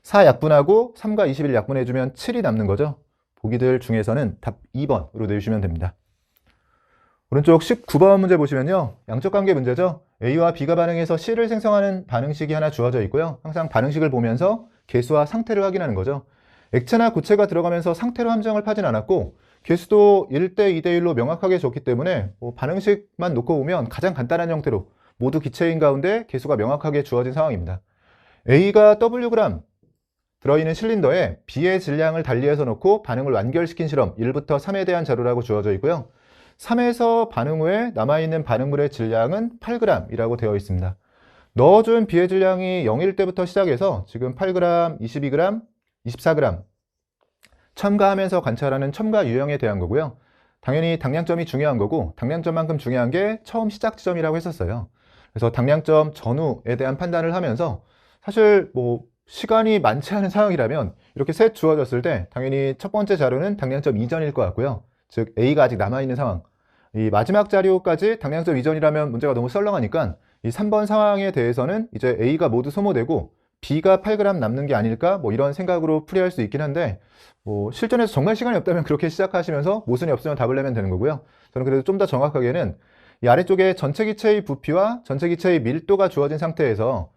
[SPEAKER 1] 4 약분하고 3과 21 약분해주면 7이 남는 거죠. 보기들 중에서는 답 2번으로 내주시면 됩니다. 오른쪽 19번 문제 보시면요. 양적 관계 문제죠. A와 B가 반응해서 C를 생성하는 반응식이 하나 주어져 있고요. 항상 반응식을 보면서 개수와 상태를 확인하는 거죠. 액체나 고체가 들어가면서 상태로 함정을 파진 않았고, 개수도 1대 2대 1로 명확하게 줬기 때문에 반응식만 놓고 보면 가장 간단한 형태로 모두 기체인 가운데 개수가 명확하게 주어진 상황입니다. A가 Wg 들어있는 실린더에 B의 질량을 달리해서 놓고 반응을 완결시킨 실험 1부터 3에 대한 자료라고 주어져 있고요. 3에서 반응 후에 남아있는 반응물의 질량은 8g이라고 되어 있습니다. 넣어준 B의 질량이 0일 때부터 시작해서 지금 8g, 22g, 24g 첨가하면서 관찰하는 첨가 유형에 대한 거고요. 당연히 당량점이 중요한 거고, 당량점만큼 중요한 게 처음 시작 지점이라고 했었어요. 그래서 당량점 전후에 대한 판단을 하면서 사실 시간이 많지 않은 상황이라면 이렇게 셋 주어졌을 때 당연히 첫 번째 자료는 당량점 이전일 것 같고요. 즉 A가 아직 남아있는 상황, 이 마지막 자료까지 당량점 이전이라면 문제가 너무 썰렁하니까 이 3번 상황에 대해서는 이제 A가 모두 소모되고 B가 8g 남는 게 아닐까 이런 생각으로 풀이할 수 있긴 한데, 실전에서 정말 시간이 없다면 그렇게 시작하시면서 모순이 없으면 답을 내면 되는 거고요. 저는 그래도 좀 더 정확하게는 이 아래쪽에 전체 기체의 부피와 전체 기체의 밀도가 주어진 상태에서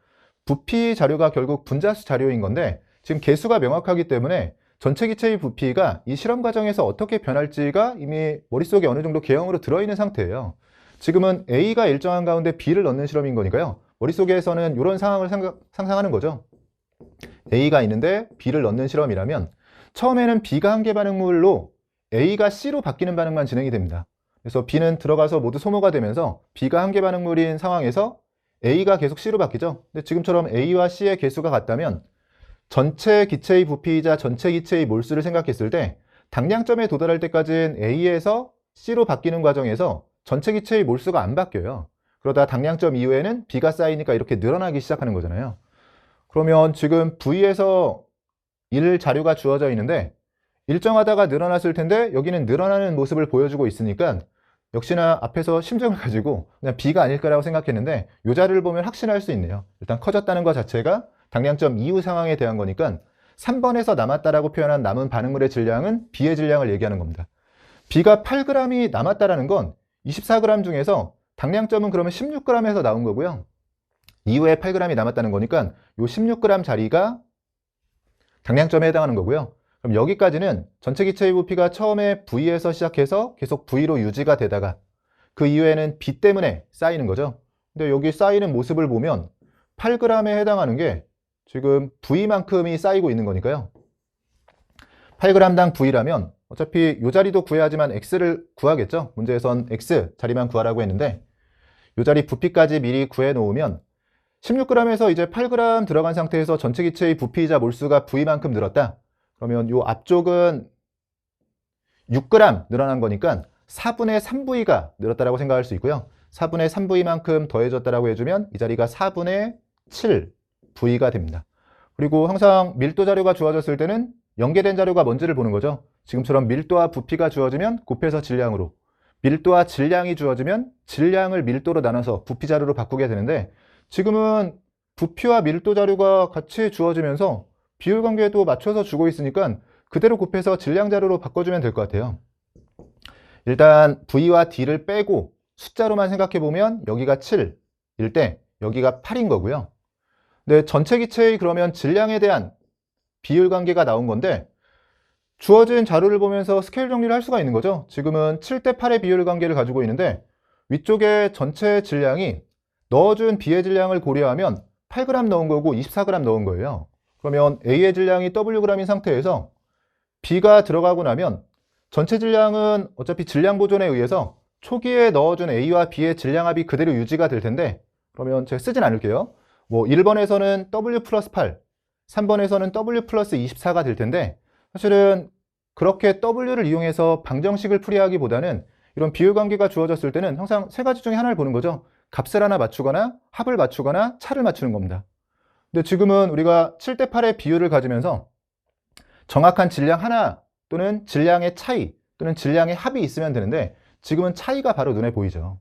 [SPEAKER 1] 부피 자료가 결국 분자수 자료인 건데, 지금 개수가 명확하기 때문에 전체 기체의 부피가 이 실험 과정에서 어떻게 변할지가 이미 머릿속에 어느 정도 개형으로 들어있는 상태예요. 지금은 A가 일정한 가운데 B를 넣는 실험인 거니까요. 머릿속에서는 이런 상황을 상상하는 거죠. A가 있는데 B를 넣는 실험이라면 처음에는 B가 한계 반응물로 A가 C로 바뀌는 반응만 진행이 됩니다. 그래서 B는 들어가서 모두 소모가 되면서 B가 한계 반응물인 상황에서 A가 계속 C로 바뀌죠. 근데 지금처럼 A와 C의 개수가 같다면 전체 기체의 부피이자 전체 기체의 몰수를 생각했을 때 당량점에 도달할 때까지는 A에서 C로 바뀌는 과정에서 전체 기체의 몰수가 안 바뀌어요. 그러다 당량점 이후에는 B가 쌓이니까 이렇게 늘어나기 시작하는 거잖아요. 그러면 지금 V에서 1 자료가 주어져 있는데 일정하다가 늘어났을 텐데 여기는 늘어나는 모습을 보여주고 있으니까 역시나 앞에서 심정을 가지고 그냥 B가 아닐까라고 생각했는데 이 자료를 보면 확신할 수 있네요. 일단 커졌다는 것 자체가 당량점 이후 상황에 대한 거니까 3번에서 남았다라고 표현한 남은 반응물의 질량은 B의 질량을 얘기하는 겁니다. B가 8g이 남았다라는 건 24g 중에서 당량점은 그러면 16g에서 나온 거고요. 이후에 8g이 남았다는 거니까 이 16g 자리가 당량점에 해당하는 거고요. 그럼 여기까지는 전체 기체의 부피가 처음에 V에서 시작해서 계속 V로 유지가 되다가 그 이후에는 B 때문에 쌓이는 거죠. 근데 여기 쌓이는 모습을 보면 8g에 해당하는 게 지금 V만큼이 쌓이고 있는 거니까요. 8g당 V라면 어차피 이 자리도 구해야 하지만 X를 구하겠죠. 문제에선 X 자리만 구하라고 했는데 이 자리 부피까지 미리 구해 놓으면 16g에서 이제 8g 들어간 상태에서 전체 기체의 부피이자 몰수가 V만큼 늘었다. 그러면 이 앞쪽은 6g 늘어난 거니까 4분의 3V가 늘었다라고 생각할 수 있고요. 4분의 3V만큼 더해졌다라고 해주면 이 자리가 4분의 7V가 됩니다. 그리고 항상 밀도 자료가 주어졌을 때는 연계된 자료가 뭔지를 보는 거죠. 지금처럼 밀도와 부피가 주어지면 곱해서 질량으로, 밀도와 질량이 주어지면 질량을 밀도로 나눠서 부피 자료로 바꾸게 되는데, 지금은 부피와 밀도 자료가 같이 주어지면서 비율 관계도 맞춰서 주고 있으니까 그대로 곱해서 질량 자료로 바꿔주면 될 것 같아요. 일단 V와 D를 빼고 숫자로만 생각해 보면 여기가 7일 때 여기가 8인 거고요. 근데 전체 기체의 그러면 질량에 대한 비율 관계가 나온 건데, 주어진 자료를 보면서 스케일 정리를 할 수가 있는 거죠. 지금은 7대 8의 비율 관계를 가지고 있는데 위쪽에 전체 질량이 넣어준 B의 질량을 고려하면 8g 넣은 거고 24g 넣은 거예요. 그러면 A의 질량이 Wg인 상태에서 B가 들어가고 나면 전체 질량은 어차피 질량 보존에 의해서 초기에 넣어준 A와 B의 질량합이 그대로 유지가 될 텐데, 그러면 제가 쓰진 않을게요. 뭐 1번에서는 W 플러스 8, 3번에서는 W 플러스 24가 될 텐데, 사실은 그렇게 W를 이용해서 방정식을 풀이하기보다는 이런 비율 관계가 주어졌을 때는 항상 세 가지 중에 하나를 보는 거죠. 값을 하나 맞추거나 합을 맞추거나 차를 맞추는 겁니다. 근데 지금은 우리가 7대 8의 비율을 가지면서 정확한 질량 하나 또는 질량의 차이 또는 질량의 합이 있으면 되는데, 지금은 차이가 바로 눈에 보이죠.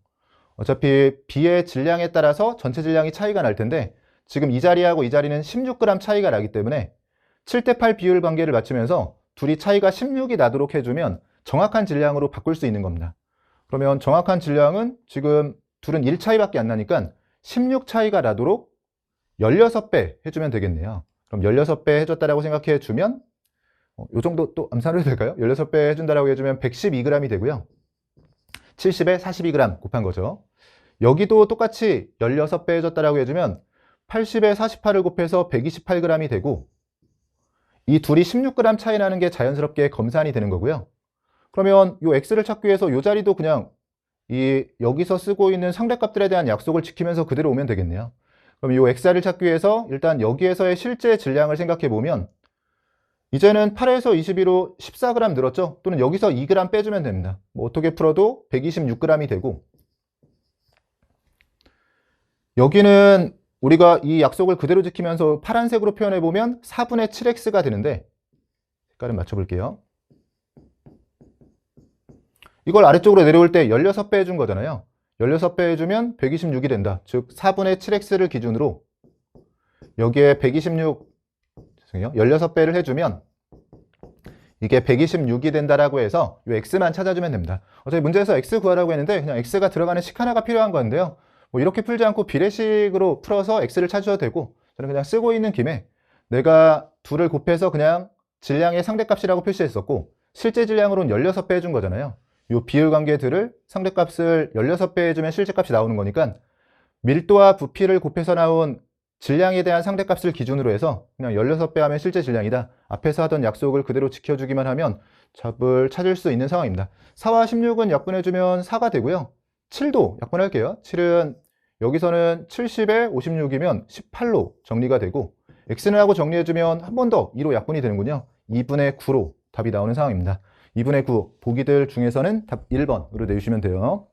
[SPEAKER 1] 어차피 B의 질량에 따라서 전체 질량이 차이가 날 텐데, 지금 이 자리하고 이 자리는 16g 차이가 나기 때문에 7대 8 비율 관계를 맞추면서 둘이 차이가 16이 나도록 해주면 정확한 질량으로 바꿀 수 있는 겁니다. 그러면 정확한 질량은 지금 둘은 1 차이밖에 안 나니까 16 차이가 나도록 16배 해주면 되겠네요. 그럼 16배 해줬다라고 생각해 주면 요 정도 또 암산해도 될까요? 16배 해준다라고 해주면 112g이 되고요. 70에 42g 곱한 거죠. 여기도 똑같이 16배 해줬다라고 해주면 80에 48을 곱해서 128g이 되고, 이 둘이 16g 차이 나는 게 자연스럽게 검산이 되는 거고요. 그러면 이 x를 찾기 위해서 이 자리도 그냥 여기서 쓰고 있는 상대값들에 대한 약속을 지키면서 그대로 오면 되겠네요. 그럼 이 x를 찾기 위해서 일단 여기에서의 실제 질량을 생각해 보면, 이제는 8에서 22로 14g 늘었죠? 또는 여기서 2g 빼주면 됩니다. 뭐 어떻게 풀어도 126g이 되고, 여기는 우리가 이 약속을 그대로 지키면서 파란색으로 표현해 보면 4분의 7x가 되는데, 색깔을 맞춰볼게요. 이걸 아래쪽으로 내려올 때 16배 해준 거잖아요. 16배 해주면 126이 된다. 즉 4분의 7x를 기준으로 여기에 16배를 해주면 이게 126이 된다라고 해서 이 x만 찾아주면 됩니다. 어차피 문제에서 x 구하라고 했는데 그냥 x가 들어가는 식 하나가 필요한 건데요. 뭐 이렇게 풀지 않고 비례식으로 풀어서 x를 찾으셔도 되고, 저는 그냥 쓰고 있는 김에 내가 둘을 곱해서 그냥 질량의 상대값이라고 표시했었고, 실제 질량으로는 16배 해준 거잖아요. 이 비율 관계들을 상대값을 16배 해주면 실제값이 나오는 거니까 밀도와 부피를 곱해서 나온 질량에 대한 상대값을 기준으로 해서 그냥 16배 하면 실제 질량이다. 앞에서 하던 약속을 그대로 지켜주기만 하면 답을 찾을 수 있는 상황입니다. 4와 16은 약분해주면 4가 되고요. 7도 약분할게요. 7은 여기서는 70에 56이면 18로 정리가 되고, x는 하고 정리해주면 한 번 더 2로 약분이 되는군요. 2분의 9로 답이 나오는 상황입니다. 2분의 9, 보기들 중에서는 답 1번으로 내주시면 돼요.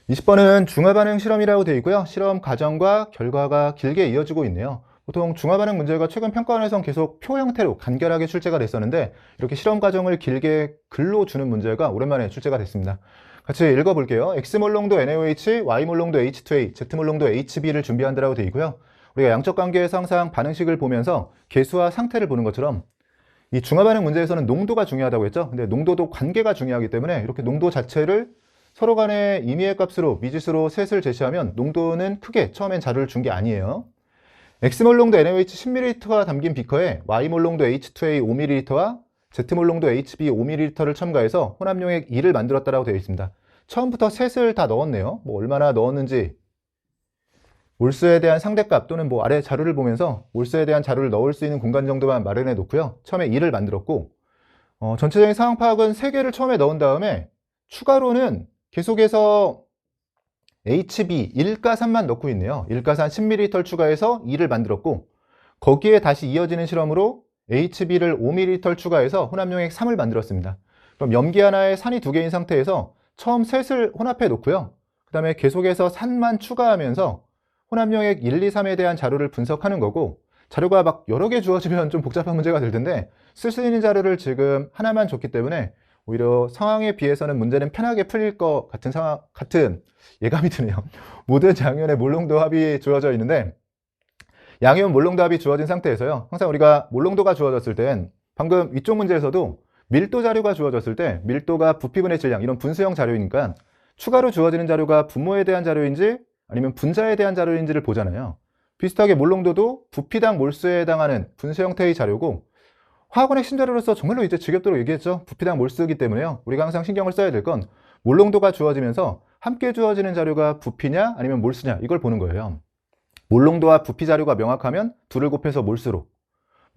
[SPEAKER 1] 20번은 중화반응 실험이라고 되어 있고요. 실험 과정과 결과가 길게 이어지고 있네요. 보통 중화반응 문제가 최근 평가원에선 계속 표 형태로 간결하게 출제가 됐었는데, 이렇게 실험 과정을 길게 글로 주는 문제가 오랜만에 출제가 됐습니다. 같이 읽어볼게요. X몰롱도 NaOH, Y몰롱도 H2A, Z몰롱도 HB를 준비한다라고 되어 있고요. 우리가 양적 관계에서 항상 반응식을 보면서 개수와 상태를 보는 것처럼 이 중화반응 문제에서는 농도가 중요하다고 했죠. 근데 농도도 관계가 중요하기 때문에 이렇게 농도 자체를 서로 간의 임의의 값으로 미지수로 셋을 제시하면 농도는 크게 처음엔 자료를 준 게 아니에요. X몰롱도 NaOH 10ml가 담긴 비커에 Y몰롱도 H2A 5ml와 Z몰롱도 HB 5ml를 첨가해서 혼합용액 2를 만들었다라고 되어 있습니다. 처음부터 셋을 다 넣었네요. 뭐 얼마나 넣었는지 몰수에 대한 상대값 또는 뭐 아래 자료를 보면서 몰수에 대한 자료를 넣을 수 있는 공간 정도만 마련해 놓고요. 처음에 2를 만들었고, 전체적인 상황 파악은 3개를 처음에 넣은 다음에 추가로는 계속해서 HB 1가산만 넣고 있네요. 1가산 10ml 추가해서 2를 만들었고, 거기에 다시 이어지는 실험으로 HB를 5ml 추가해서 혼합용액 3을 만들었습니다. 그럼 염기 하나에 산이 2개인 상태에서 처음 셋을 혼합해 놓고요. 그 다음에 계속해서 산만 추가하면서 혼합용액 1, 2, 3에 대한 자료를 분석하는 거고, 자료가 막 여러 개 주어지면 좀 복잡한 문제가 될 텐데 쓸 수 있는 자료를 지금 하나만 줬기 때문에 오히려 상황에 비해서는 문제는 편하게 풀릴 것 같은 예감이 드네요. 모든 양면의 몰롱도 합이 주어져 있는데, 양면 몰롱도 합이 주어진 상태에서요, 항상 우리가 몰롱도가 주어졌을 땐 방금 위쪽 문제에서도 밀도 자료가 주어졌을 때 밀도가 부피분의 질량, 이런 분수형 자료이니까 추가로 주어지는 자료가 분모에 대한 자료인지 아니면 분자에 대한 자료인지를 보잖아요. 비슷하게 몰롱도도 부피당 몰수에 해당하는 분수 형태의 자료고, 화학원 핵심 자료로서 정말로 이제 지겹도록 얘기했죠. 부피당 몰수이기 때문에요. 우리가 항상 신경을 써야 될 건 몰롱도가 주어지면서 함께 주어지는 자료가 부피냐 아니면 몰수냐, 이걸 보는 거예요. 몰롱도와 부피 자료가 명확하면 둘을 곱해서 몰수로,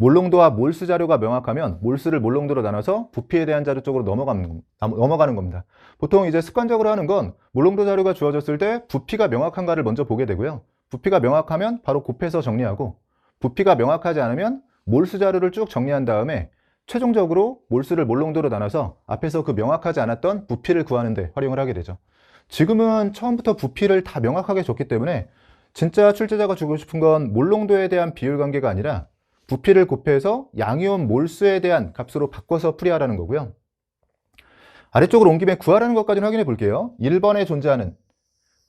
[SPEAKER 1] 몰농도와 몰수 자료가 명확하면 몰수를 몰농도로 나눠서 부피에 대한 자료 쪽으로 넘어가는 겁니다. 보통 이제 습관적으로 하는 건 몰농도 자료가 주어졌을 때 부피가 명확한가를 먼저 보게 되고요. 부피가 명확하면 바로 곱해서 정리하고, 부피가 명확하지 않으면 몰수 자료를 쭉 정리한 다음에 최종적으로 몰수를 몰농도로 나눠서 앞에서 그 명확하지 않았던 부피를 구하는 데 활용을 하게 되죠. 지금은 처음부터 부피를 다 명확하게 줬기 때문에 진짜 출제자가 주고 싶은 건 몰농도에 대한 비율 관계가 아니라 부피를 곱해서 양이온 몰수에 대한 값으로 바꿔서 풀이하라는 거고요. 아래쪽으로 온 김에 구하라는 것까지는 확인해 볼게요. 1번에 존재하는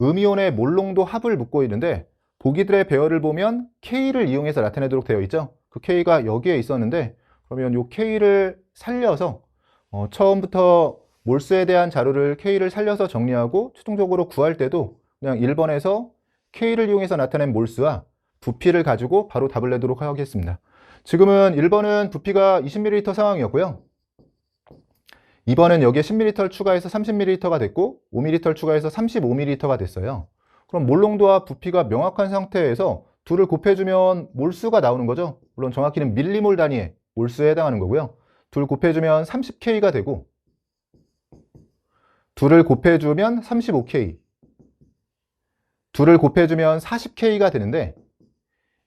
[SPEAKER 1] 음이온의 몰농도 합을 묻고 있는데 보기들의 배열을 보면 K를 이용해서 나타내도록 되어 있죠. 그 K가 여기에 있었는데 그러면 이 K를 살려서 처음부터 몰수에 대한 자료를 K를 살려서 정리하고 최종적으로 구할 때도 그냥 1번에서 K를 이용해서 나타낸 몰수와 부피를 가지고 바로 답을 내도록 하겠습니다. 지금은 1번은 부피가 20ml 상황이었고요. 2번은 여기에 10ml 추가해서 30ml가 됐고 5ml 추가해서 35ml가 됐어요. 그럼 몰농도와 부피가 명확한 상태에서 둘을 곱해주면 몰수가 나오는 거죠. 물론 정확히는 밀리몰 단위의 몰수에 해당하는 거고요. 둘 곱해주면 30K가 되고 둘을 곱해주면 35K, 둘을 곱해주면 40K가 되는데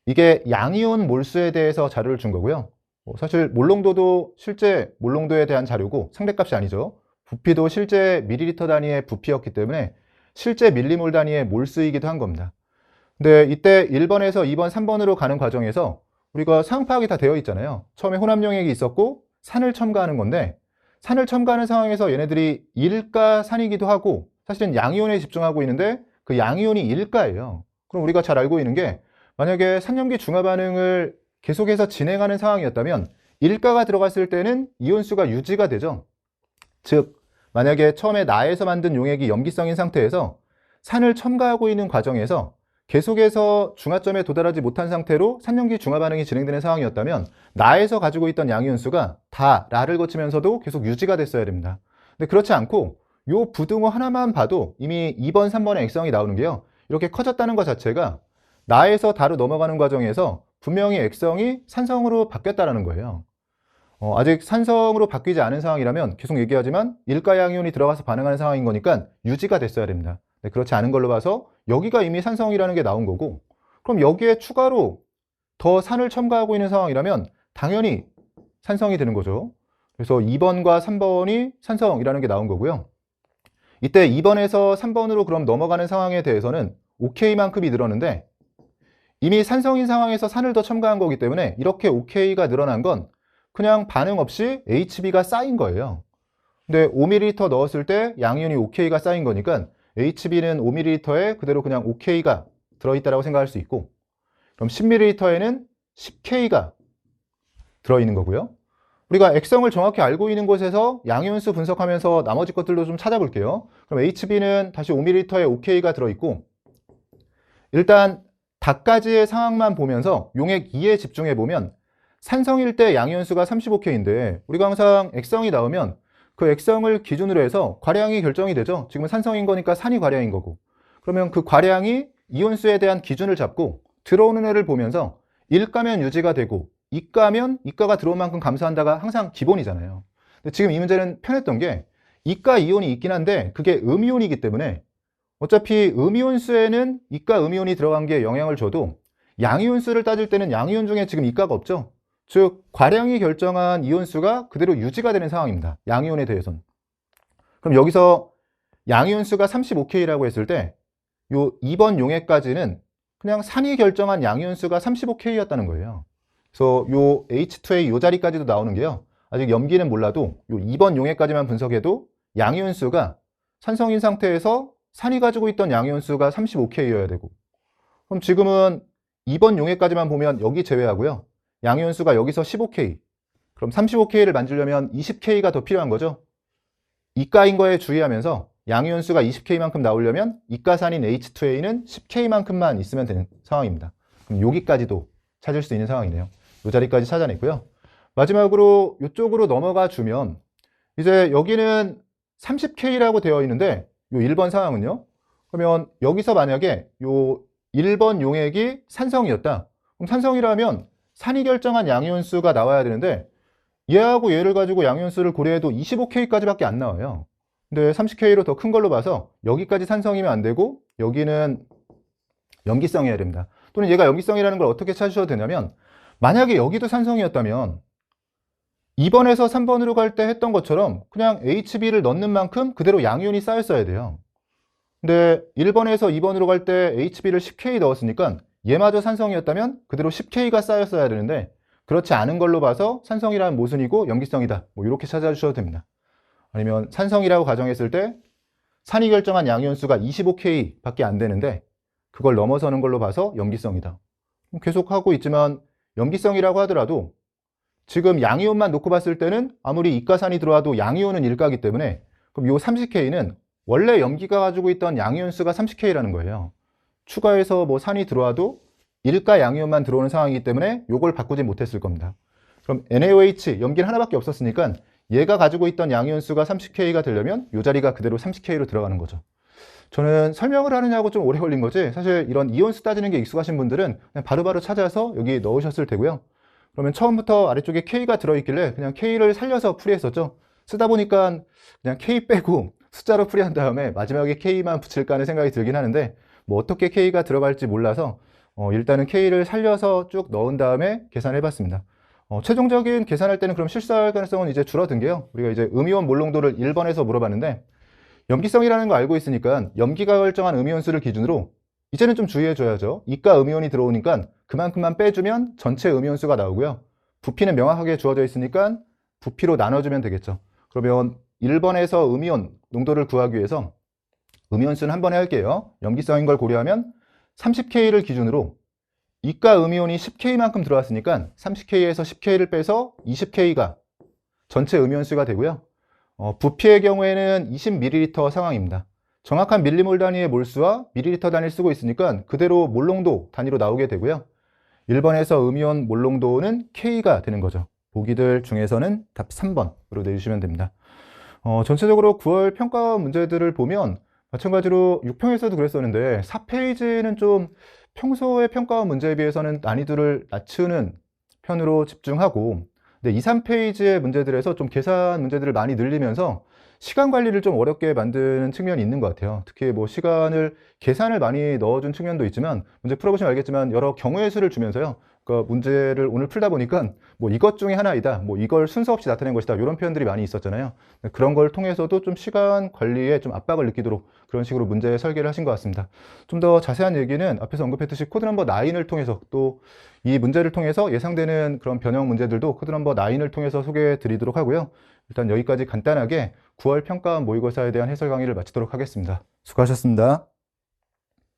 [SPEAKER 1] 이게 양이온 몰수에 대해서 자료를 준 거고요. 사실 몰농도도 실제 몰농도에 대한 자료고 상대값이 아니죠. 부피도 실제 밀리리터 단위의 부피였기 때문에 실제 밀리몰 단위의 몰수이기도 한 겁니다. 근데 이때 1번에서 2번, 3번으로 가는 과정에서 우리가 상황 파악이 다 되어 있잖아요. 처음에 혼합 용액이 있었고 산을 첨가하는 건데 산을 첨가하는 상황에서 얘네들이 일가 산이기도 하고 사실은 양이온에 집중하고 있는데 그 양이온이 일가예요. 그럼 우리가 잘 알고 있는 게 만약에 산염기 중화 반응을 계속해서 진행하는 상황이었다면 일가가 들어갔을 때는 이온수가 유지가 되죠. 즉 만약에 처음에 나에서 만든 용액이 염기성인 상태에서 산을 첨가하고 있는 과정에서 계속해서 중화점에 도달하지 못한 상태로 산염기 중화 반응이 진행되는 상황이었다면 나에서 가지고 있던 양이온수가 다 라를 거치면서도 계속 유지가 됐어야 됩니다. 근데 그렇지 않고 요 부등호 하나만 봐도 이미 2번, 3번의 액성이 나오는 게요. 이렇게 커졌다는 것 자체가 나에서 다로 넘어가는 과정에서 분명히 액성이 산성으로 바뀌었다는 거예요. 아직 산성으로 바뀌지 않은 상황이라면 계속 얘기하지만 일가 양이온이 들어가서 반응하는 상황인 거니까 유지가 됐어야 됩니다. 네, 그렇지 않은 걸로 봐서 여기가 이미 산성이라는 게 나온 거고 그럼 여기에 추가로 더 산을 첨가하고 있는 상황이라면 당연히 산성이 되는 거죠. 그래서 2번과 3번이 산성이라는 게 나온 거고요. 이때 2번에서 3번으로 그럼 넘어가는 상황에 대해서는 OK만큼이 늘었는데 이미 산성인 상황에서 산을 더 첨가한 거기 때문에 이렇게 OK가 늘어난 건 그냥 반응 없이 HB가 쌓인 거예요. 근데 5ml 넣었을 때 양이온이 OK가 쌓인 거니까 HB는 5ml에 그대로 그냥 OK가 들어있다고 생각할 수 있고 그럼 10ml에는 10K가 들어있는 거고요. 우리가 액성을 정확히 알고 있는 곳에서 양이온수 분석하면서 나머지 것들도 좀 찾아볼게요. 그럼 HB는 다시 5ml에 OK가 들어있고 일단 닭가지의 상황만 보면서 용액 2에 집중해보면 산성일 때 양이온수가 35K인데 우리가 항상 액성이 나오면 그 액성을 기준으로 해서 과량이 결정이 되죠. 지금은 산성인 거니까 산이 과량인 거고 그러면 그 과량이 이온수에 대한 기준을 잡고 들어오는 애를 보면서 일가면 유지가 되고 이가면 이가가 들어온 만큼 감소한다가 항상 기본이잖아요. 근데 지금 이 문제는 편했던 게 이가 이온이 있긴 한데 그게 음이온이기 때문에 어차피 음이온수에는 이가 음이온이 들어간 게 영향을 줘도 양이온수를 따질 때는 양이온 중에 지금 이가가 없죠. 즉 과량이 결정한 이온수가 그대로 유지가 되는 상황입니다. 양이온에 대해서는. 그럼 여기서 양이온수가 35K라고 했을 때 요 2번 용액까지는 그냥 산이 결정한 양이온수가 35K였다는 거예요. 그래서 요 H2A 요 자리까지도 나오는 게요. 아직 염기는 몰라도 요 2번 용액까지만 분석해도 양이온수가 산성인 상태에서 산이 가지고 있던 양이온수가 35K여야 되고 그럼 지금은 2번 용액까지만 보면 여기 제외하고요. 양이온수가 여기서 15K 그럼 35K를 만들려면 20K가 더 필요한 거죠. 이가인 거에 주의하면서 양이온수가 20K만큼 나오려면 이가산인 H2A는 10K만큼만 있으면 되는 상황입니다. 그럼 여기까지도 찾을 수 있는 상황이네요. 이 자리까지 찾아냈고요. 마지막으로 이쪽으로 넘어가 주면 이제 여기는 30K라고 되어 있는데 요 1번 상황은요. 그러면 여기서 만약에 요 1번 용액이 산성이었다. 그럼 산성이라면 산이 결정한 양이온수가 나와야 되는데 얘하고 얘를 가지고 양이온수를 고려해도 25K까지밖에 안 나와요. 근데 30K로 더 큰 걸로 봐서 여기까지 산성이면 안 되고 여기는 염기성이어야 됩니다. 또는 얘가 염기성이라는 걸 어떻게 찾으셔도 되냐면 만약에 여기도 산성이었다면 2번에서 3번으로 갈 때 했던 것처럼 그냥 HB를 넣는 만큼 그대로 양이온이 쌓였어야 돼요. 근데 1번에서 2번으로 갈 때 HB를 10K 넣었으니까 얘마저 산성이었다면 그대로 10K가 쌓였어야 되는데 그렇지 않은 걸로 봐서 산성이라는 모순이고 염기성이다. 뭐 이렇게 찾아주셔도 됩니다. 아니면 산성이라고 가정했을 때 산이 결정한 양이온수가 25K 밖에 안 되는데 그걸 넘어서는 걸로 봐서 염기성이다. 계속 하고 있지만 염기성이라고 하더라도 지금 양이온만 놓고 봤을 때는 아무리 이가산이 들어와도 양이온은 일가기 때문에 그럼 이 30K는 원래 염기가 가지고 있던 양이온 수가 30K라는 거예요. 추가해서 뭐 산이 들어와도 일가 양이온만 들어오는 상황이기 때문에 이걸 바꾸지 못했을 겁니다. 그럼 NaOH 염기는 하나밖에 없었으니까 얘가 가지고 있던 양이온 수가 30K가 되려면 이 자리가 그대로 30K로 들어가는 거죠. 저는 설명을 하느냐고 좀 오래 걸린 거지 사실 이런 이온수 따지는 게 익숙하신 분들은 그냥 바로바로 찾아서 여기 넣으셨을 테고요. 그러면 처음부터 아래쪽에 K가 들어있길래 그냥 K를 살려서 풀이했었죠. 쓰다 보니까 그냥 K 빼고 숫자로 풀이한 다음에 마지막에 K만 붙일까 하는 생각이 들긴 하는데 뭐 어떻게 K가 들어갈지 몰라서 일단은 K를 살려서 쭉 넣은 다음에 계산해 봤습니다. 최종적인 계산할 때는 그럼 실수할 가능성은 이제 줄어든 게요. 우리가 이제 음이온 몰농도를 1번에서 물어봤는데 염기성이라는 거 알고 있으니까 염기가 결정한 음이온수를 기준으로 이제는 좀 주의해 줘야죠. 이가 음이온이 들어오니까 그만큼만 빼주면 전체 음이온수가 나오고요. 부피는 명확하게 주어져 있으니까 부피로 나눠주면 되겠죠. 그러면 1번에서 음이온 농도를 구하기 위해서 음이온수는 한 번에 할게요. 염기성인 걸 고려하면 30K를 기준으로 이가 음이온이 10K만큼 들어왔으니까 30K에서 10K를 빼서 20K가 전체 음이온수가 되고요. 부피의 경우에는 20ml 상황입니다. 정확한 밀리몰 단위의 몰수와 밀리리터 단위를 쓰고 있으니까 그대로 몰농도 단위로 나오게 되고요. 1번에서 음이온 몰농도는 K가 되는 거죠. 보기들 중에서는 답 3번으로 내주시면 됩니다. 전체적으로 9월 평가 문제들을 보면 마찬가지로 6평에서도 그랬었는데 4페이지는 좀 평소의 평가 문제에 비해서는 난이도를 낮추는 편으로 집중하고 근데 2, 3페이지의 문제들에서 좀 계산 문제들을 많이 늘리면서 시간 관리를 좀 어렵게 만드는 측면이 있는 것 같아요. 특히 뭐 시간을 계산을 많이 넣어준 측면도 있지만 문제 풀어보시면 알겠지만 여러 경우의 수를 주면서요. 그러니까 문제를 오늘 풀다 보니까 뭐 이것 중에 하나이다, 뭐 이걸 순서 없이 나타낸 것이다 이런 표현들이 많이 있었잖아요. 그런 걸 통해서도 좀 시간 관리에 좀 압박을 느끼도록 그런 식으로 문제 설계를 하신 것 같습니다. 좀 더 자세한 얘기는 앞에서 언급했듯이 코드 넘버 9을 통해서 또 이 문제를 통해서 예상되는 그런 변형 문제들도 코드 넘버 9을 통해서 소개해 드리도록 하고요. 일단 여기까지 간단하게 9월 평가 모의고사에 대한 해설 강의를 마치도록 하겠습니다. 수고하셨습니다.